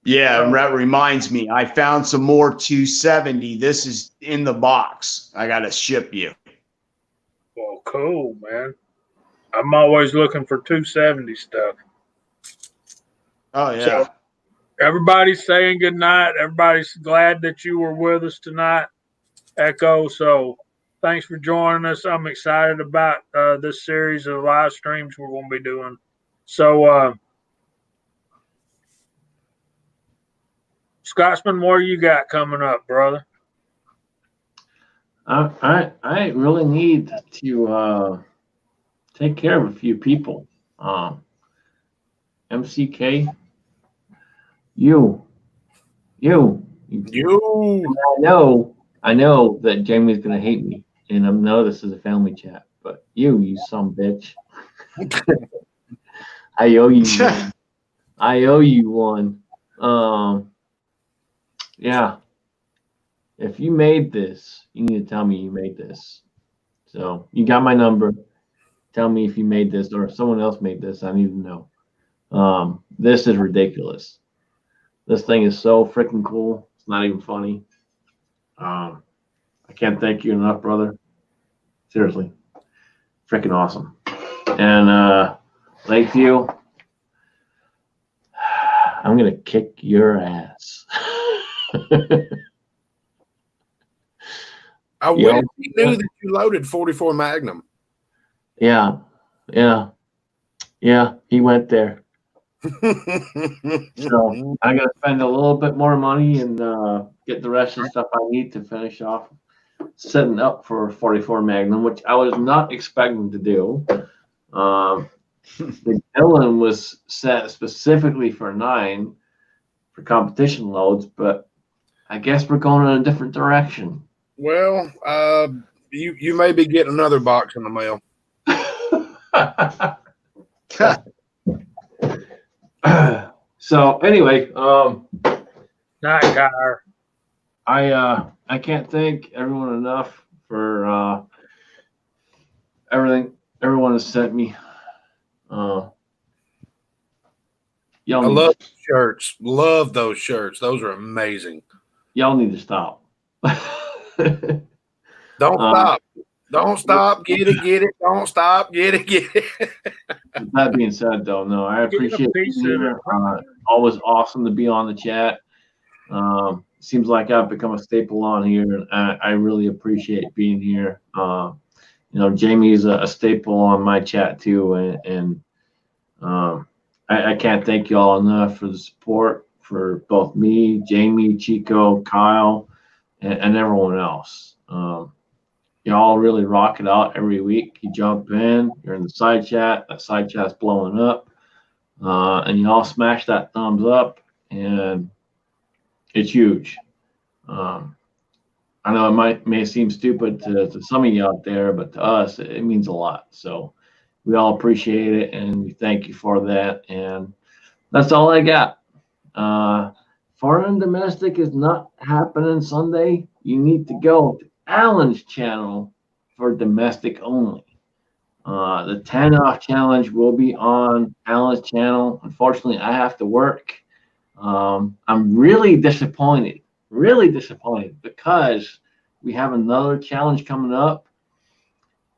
Yeah, and that reminds me, I found some more 270. This is in the box. I got to ship you. Well, cool, man. I'm always looking for 270 stuff. Oh, yeah. So, everybody's saying good night. Everybody's glad that you were with us tonight, Echo. So thanks for joining us. I'm excited about this series of live streams we're going to be doing. So, Scotsman, what do you got coming up, brother? I really need to take care of a few people. MCK, you. I know that Jamie's gonna hate me, and I know this is a family chat, but you some bitch. I owe you one. I owe you one. Yeah. If you made this, you need to tell me you made this. So you got my number. Tell me if you made this or if someone else made this. I need to know. This is ridiculous. This thing is so freaking cool. It's not even funny. I can't thank you enough, brother. Seriously. Freaking awesome. And Lakeview, I'm going to kick your ass. I wish he knew that you loaded 44 Magnum. Yeah, he went there. So I'm going to spend a little bit more money and get the rest of the stuff I need to finish off setting up for 44 Magnum, which I was not expecting to do. The Dylan was set specifically for 9 for competition loads, but I guess we're going in a different direction. Well, you may be getting another box in the mail. So anyway, Night, Car. I can't thank everyone enough for everything everyone has sent me. Y'all I need, love shirts. Love those shirts. Those are amazing. y'all need to stop. Don't stop. Don't stop. Get it. Don't stop. Get it. With that being said, though, no, I appreciate piece being of here. it. Always awesome to be on the chat. Seems like I've become a staple on here, and I really appreciate being here. Jamie's a staple on my chat too, and I can't thank you all enough for the support for both me, Jamie, Chico, Kyle, and everyone else. Y'all really rock it out every week. You jump in, you're in the side chat, that side chat's blowing up, and you all smash that thumbs up, and it's huge. I know it may seem stupid to some of you out there, but to us, it means a lot. So we all appreciate it, and we thank you for that. And that's all I got. Foreign domestic is not happening Sunday. You need to go to Alan's channel for domestic only. The 10 off challenge will be on Alan's channel. Unfortunately, I have to work. I'm really disappointed because we have another challenge coming up,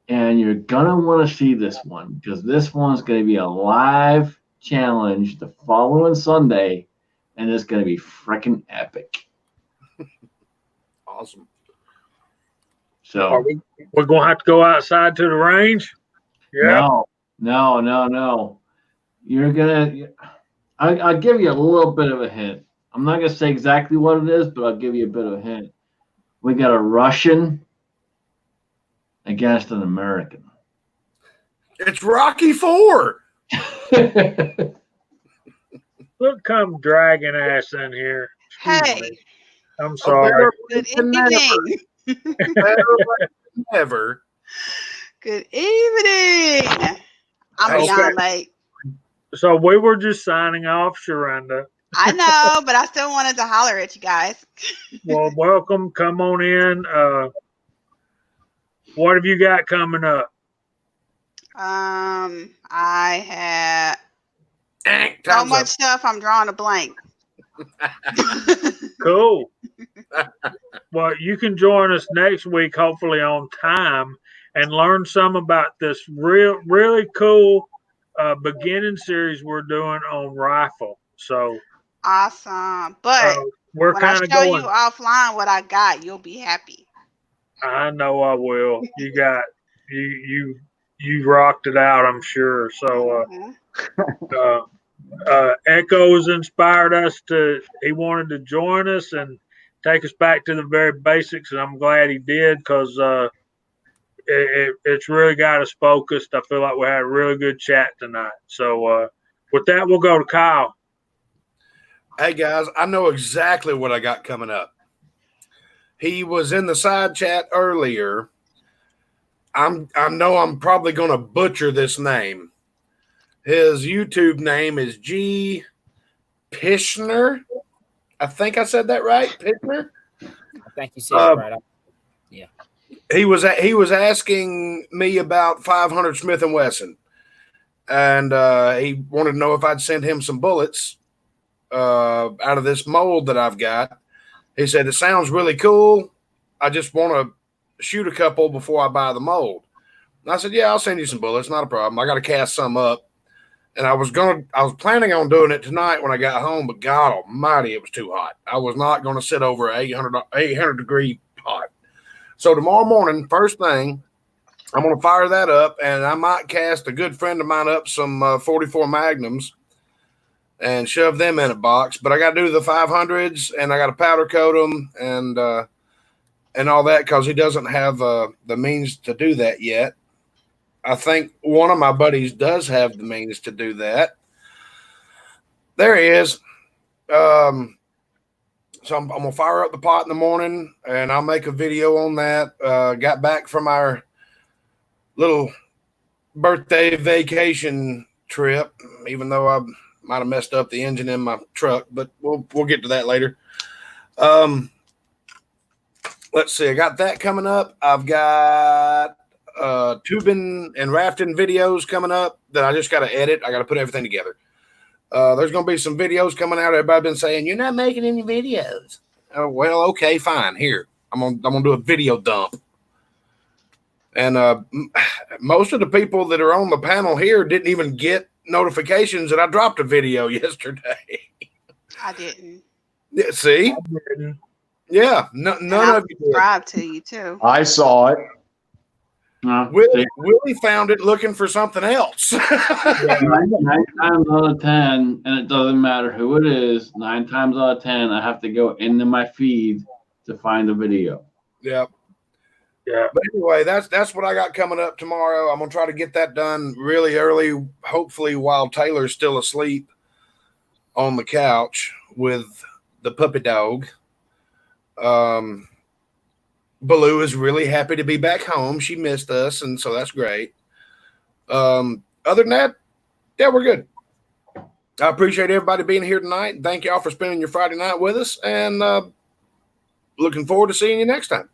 and you're gonna want to see this one because this one's going to be a live challenge the following Sunday, and it's going to be freaking epic. Awesome. So we're gonna have to go outside to the range. Yeah. No. You're gonna. I'll give you a little bit of a hint. I'm not gonna say exactly what it is, but I'll give you a bit of a hint. We got a Russian against an American. It's Rocky IV. Look, come dragging ass in here. Excuse me. I'm sorry. Good evening. Never. Good evening. I'm beyond late. So we were just signing off, Sharonda. I know, but I still wanted to holler at you guys. Well, welcome. Come on in. What have you got coming up? I have so much stuff. I'm drawing a blank. Cool. Well, you can join us next week, hopefully on time, and learn some about this really cool beginning series we're doing on rifle. So awesome. But we're when I kind of show going. you offline what I got, you'll be happy. I know I will. You got you rocked it out, I'm sure. So Echo's inspired us he wanted to join us and take us back to the very basics, and I'm glad he did because it's really got us focused. I feel like we had a really good chat tonight. So with that, we'll go to Kyle. Hey guys, I know exactly what I got coming up. He was in the side chat earlier. I know I'm probably going to butcher this name. His YouTube name is G. Pishner. I think I said that right. Pishner. I think you said it right. Yeah. He was asking me about 500 Smith & Wesson, and he wanted to know if I'd send him some bullets out of this mold that I've got. He said, it sounds really cool. I just want to shoot a couple before I buy the mold. And I said, yeah, I'll send you some bullets. Not a problem. I got to cast some up. And I was planning on doing it tonight when I got home, but God almighty, it was too hot. I was not going to sit over an 800 degree pot. So tomorrow morning, first thing, I'm going to fire that up, and I might cast a good friend of mine up some 44 Magnums and shove them in a box. But I got to do the 500s, and I got to powder coat them and all that because he doesn't have the means to do that yet. I think one of my buddies does have the means to do that. There he is. So I'm going to fire up the pot in the morning, and I'll make a video on that. Got back from our little birthday vacation trip, even though I might have messed up the engine in my truck, but we'll get to that later. Let's see. I got that coming up. I've got tubing and rafting videos coming up that I just got to edit. I got to put everything together. There's going to be some videos coming out. Everybody's been saying, you're not making any videos. Oh, well, okay, fine. Here, I'm gonna do a video dump. And most of the people that are on the panel here didn't even get notifications that I dropped a video yesterday. I didn't. Yeah, see? I didn't. Yeah, none of you did. Subscribe to you too. I saw it. Willie found it looking for something else. 9 times out of 10, and it doesn't matter who it is, 9 times out of 10, I have to go into my feed to find the video. Yep. Yeah. But anyway, that's what I got coming up tomorrow. I'm gonna try to get that done really early, hopefully while Taylor's still asleep on the couch with the puppy dog. Baloo is really happy to be back home. She missed us, and so that's great. Other than that, yeah, we're good. I appreciate everybody being here tonight. Thank y'all for spending your Friday night with us, and looking forward to seeing you next time.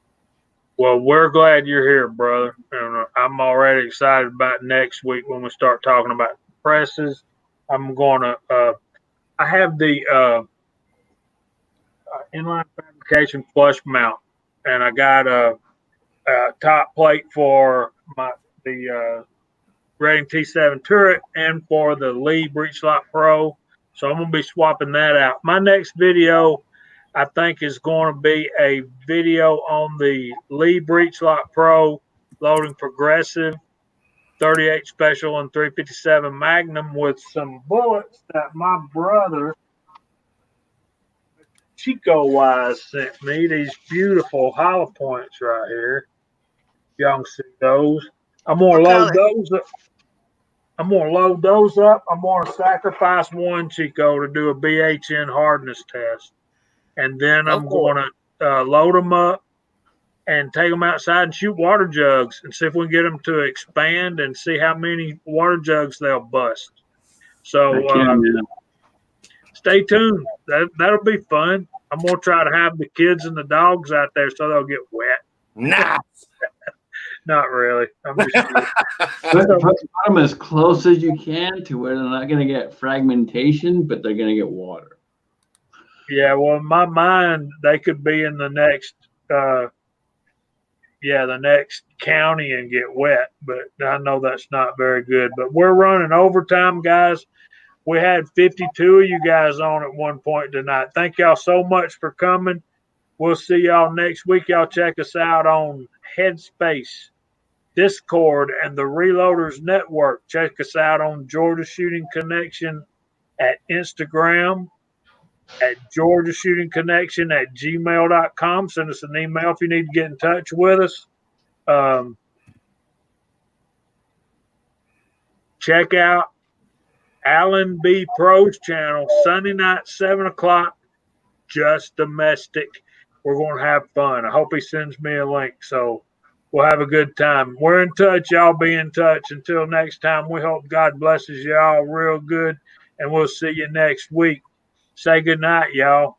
Well, we're glad you're here, brother. And I'm already excited about next week when we start talking about presses. I'm going to I have the inline fabrication flush mount, and I got a top plate for the Rating T7 turret and for the Lee Breech Lock Pro. So I'm going to be swapping that out. My next video, I think, is going to be a video on the Lee Breech Lock Pro loading progressive 38 Special and 357 Magnum with some bullets that my brother Chico Wise sent me. These beautiful hollow points right here. Y'all can see those. I'm gonna load those up. I'm gonna sacrifice one, Chico, to do a BHN hardness test, and then I'm gonna load them up and take them outside and shoot water jugs and see if we can get them to expand and see how many water jugs they'll bust. So stay tuned. That'll be fun. I'm going to try to have the kids and the dogs out there so they'll get wet. Nice. Not really. I'm just Put them as close as you can to where they're not going to get fragmentation, but they're going to get water. Yeah, well, in my mind, they could be in the next the next county and get wet, but I know that's not very good. But we're running overtime, guys. We had 52 of you guys on at one point tonight. Thank y'all so much for coming. We'll see y'all next week. Y'all check us out on Headspace, Discord, and the Reloaders Network. Check us out on Georgia Shooting Connection at Instagram, at Georgia Shooting Connection at gmail.com. Send us an email if you need to get in touch with us. Check out Alan B. Pro's channel, Sunday night, 7 o'clock, just domestic. We're going to have fun. I hope he sends me a link, so we'll have a good time. We're in touch. Y'all be in touch. Until next time, we hope God blesses y'all real good, and we'll see you next week. Say good night, y'all.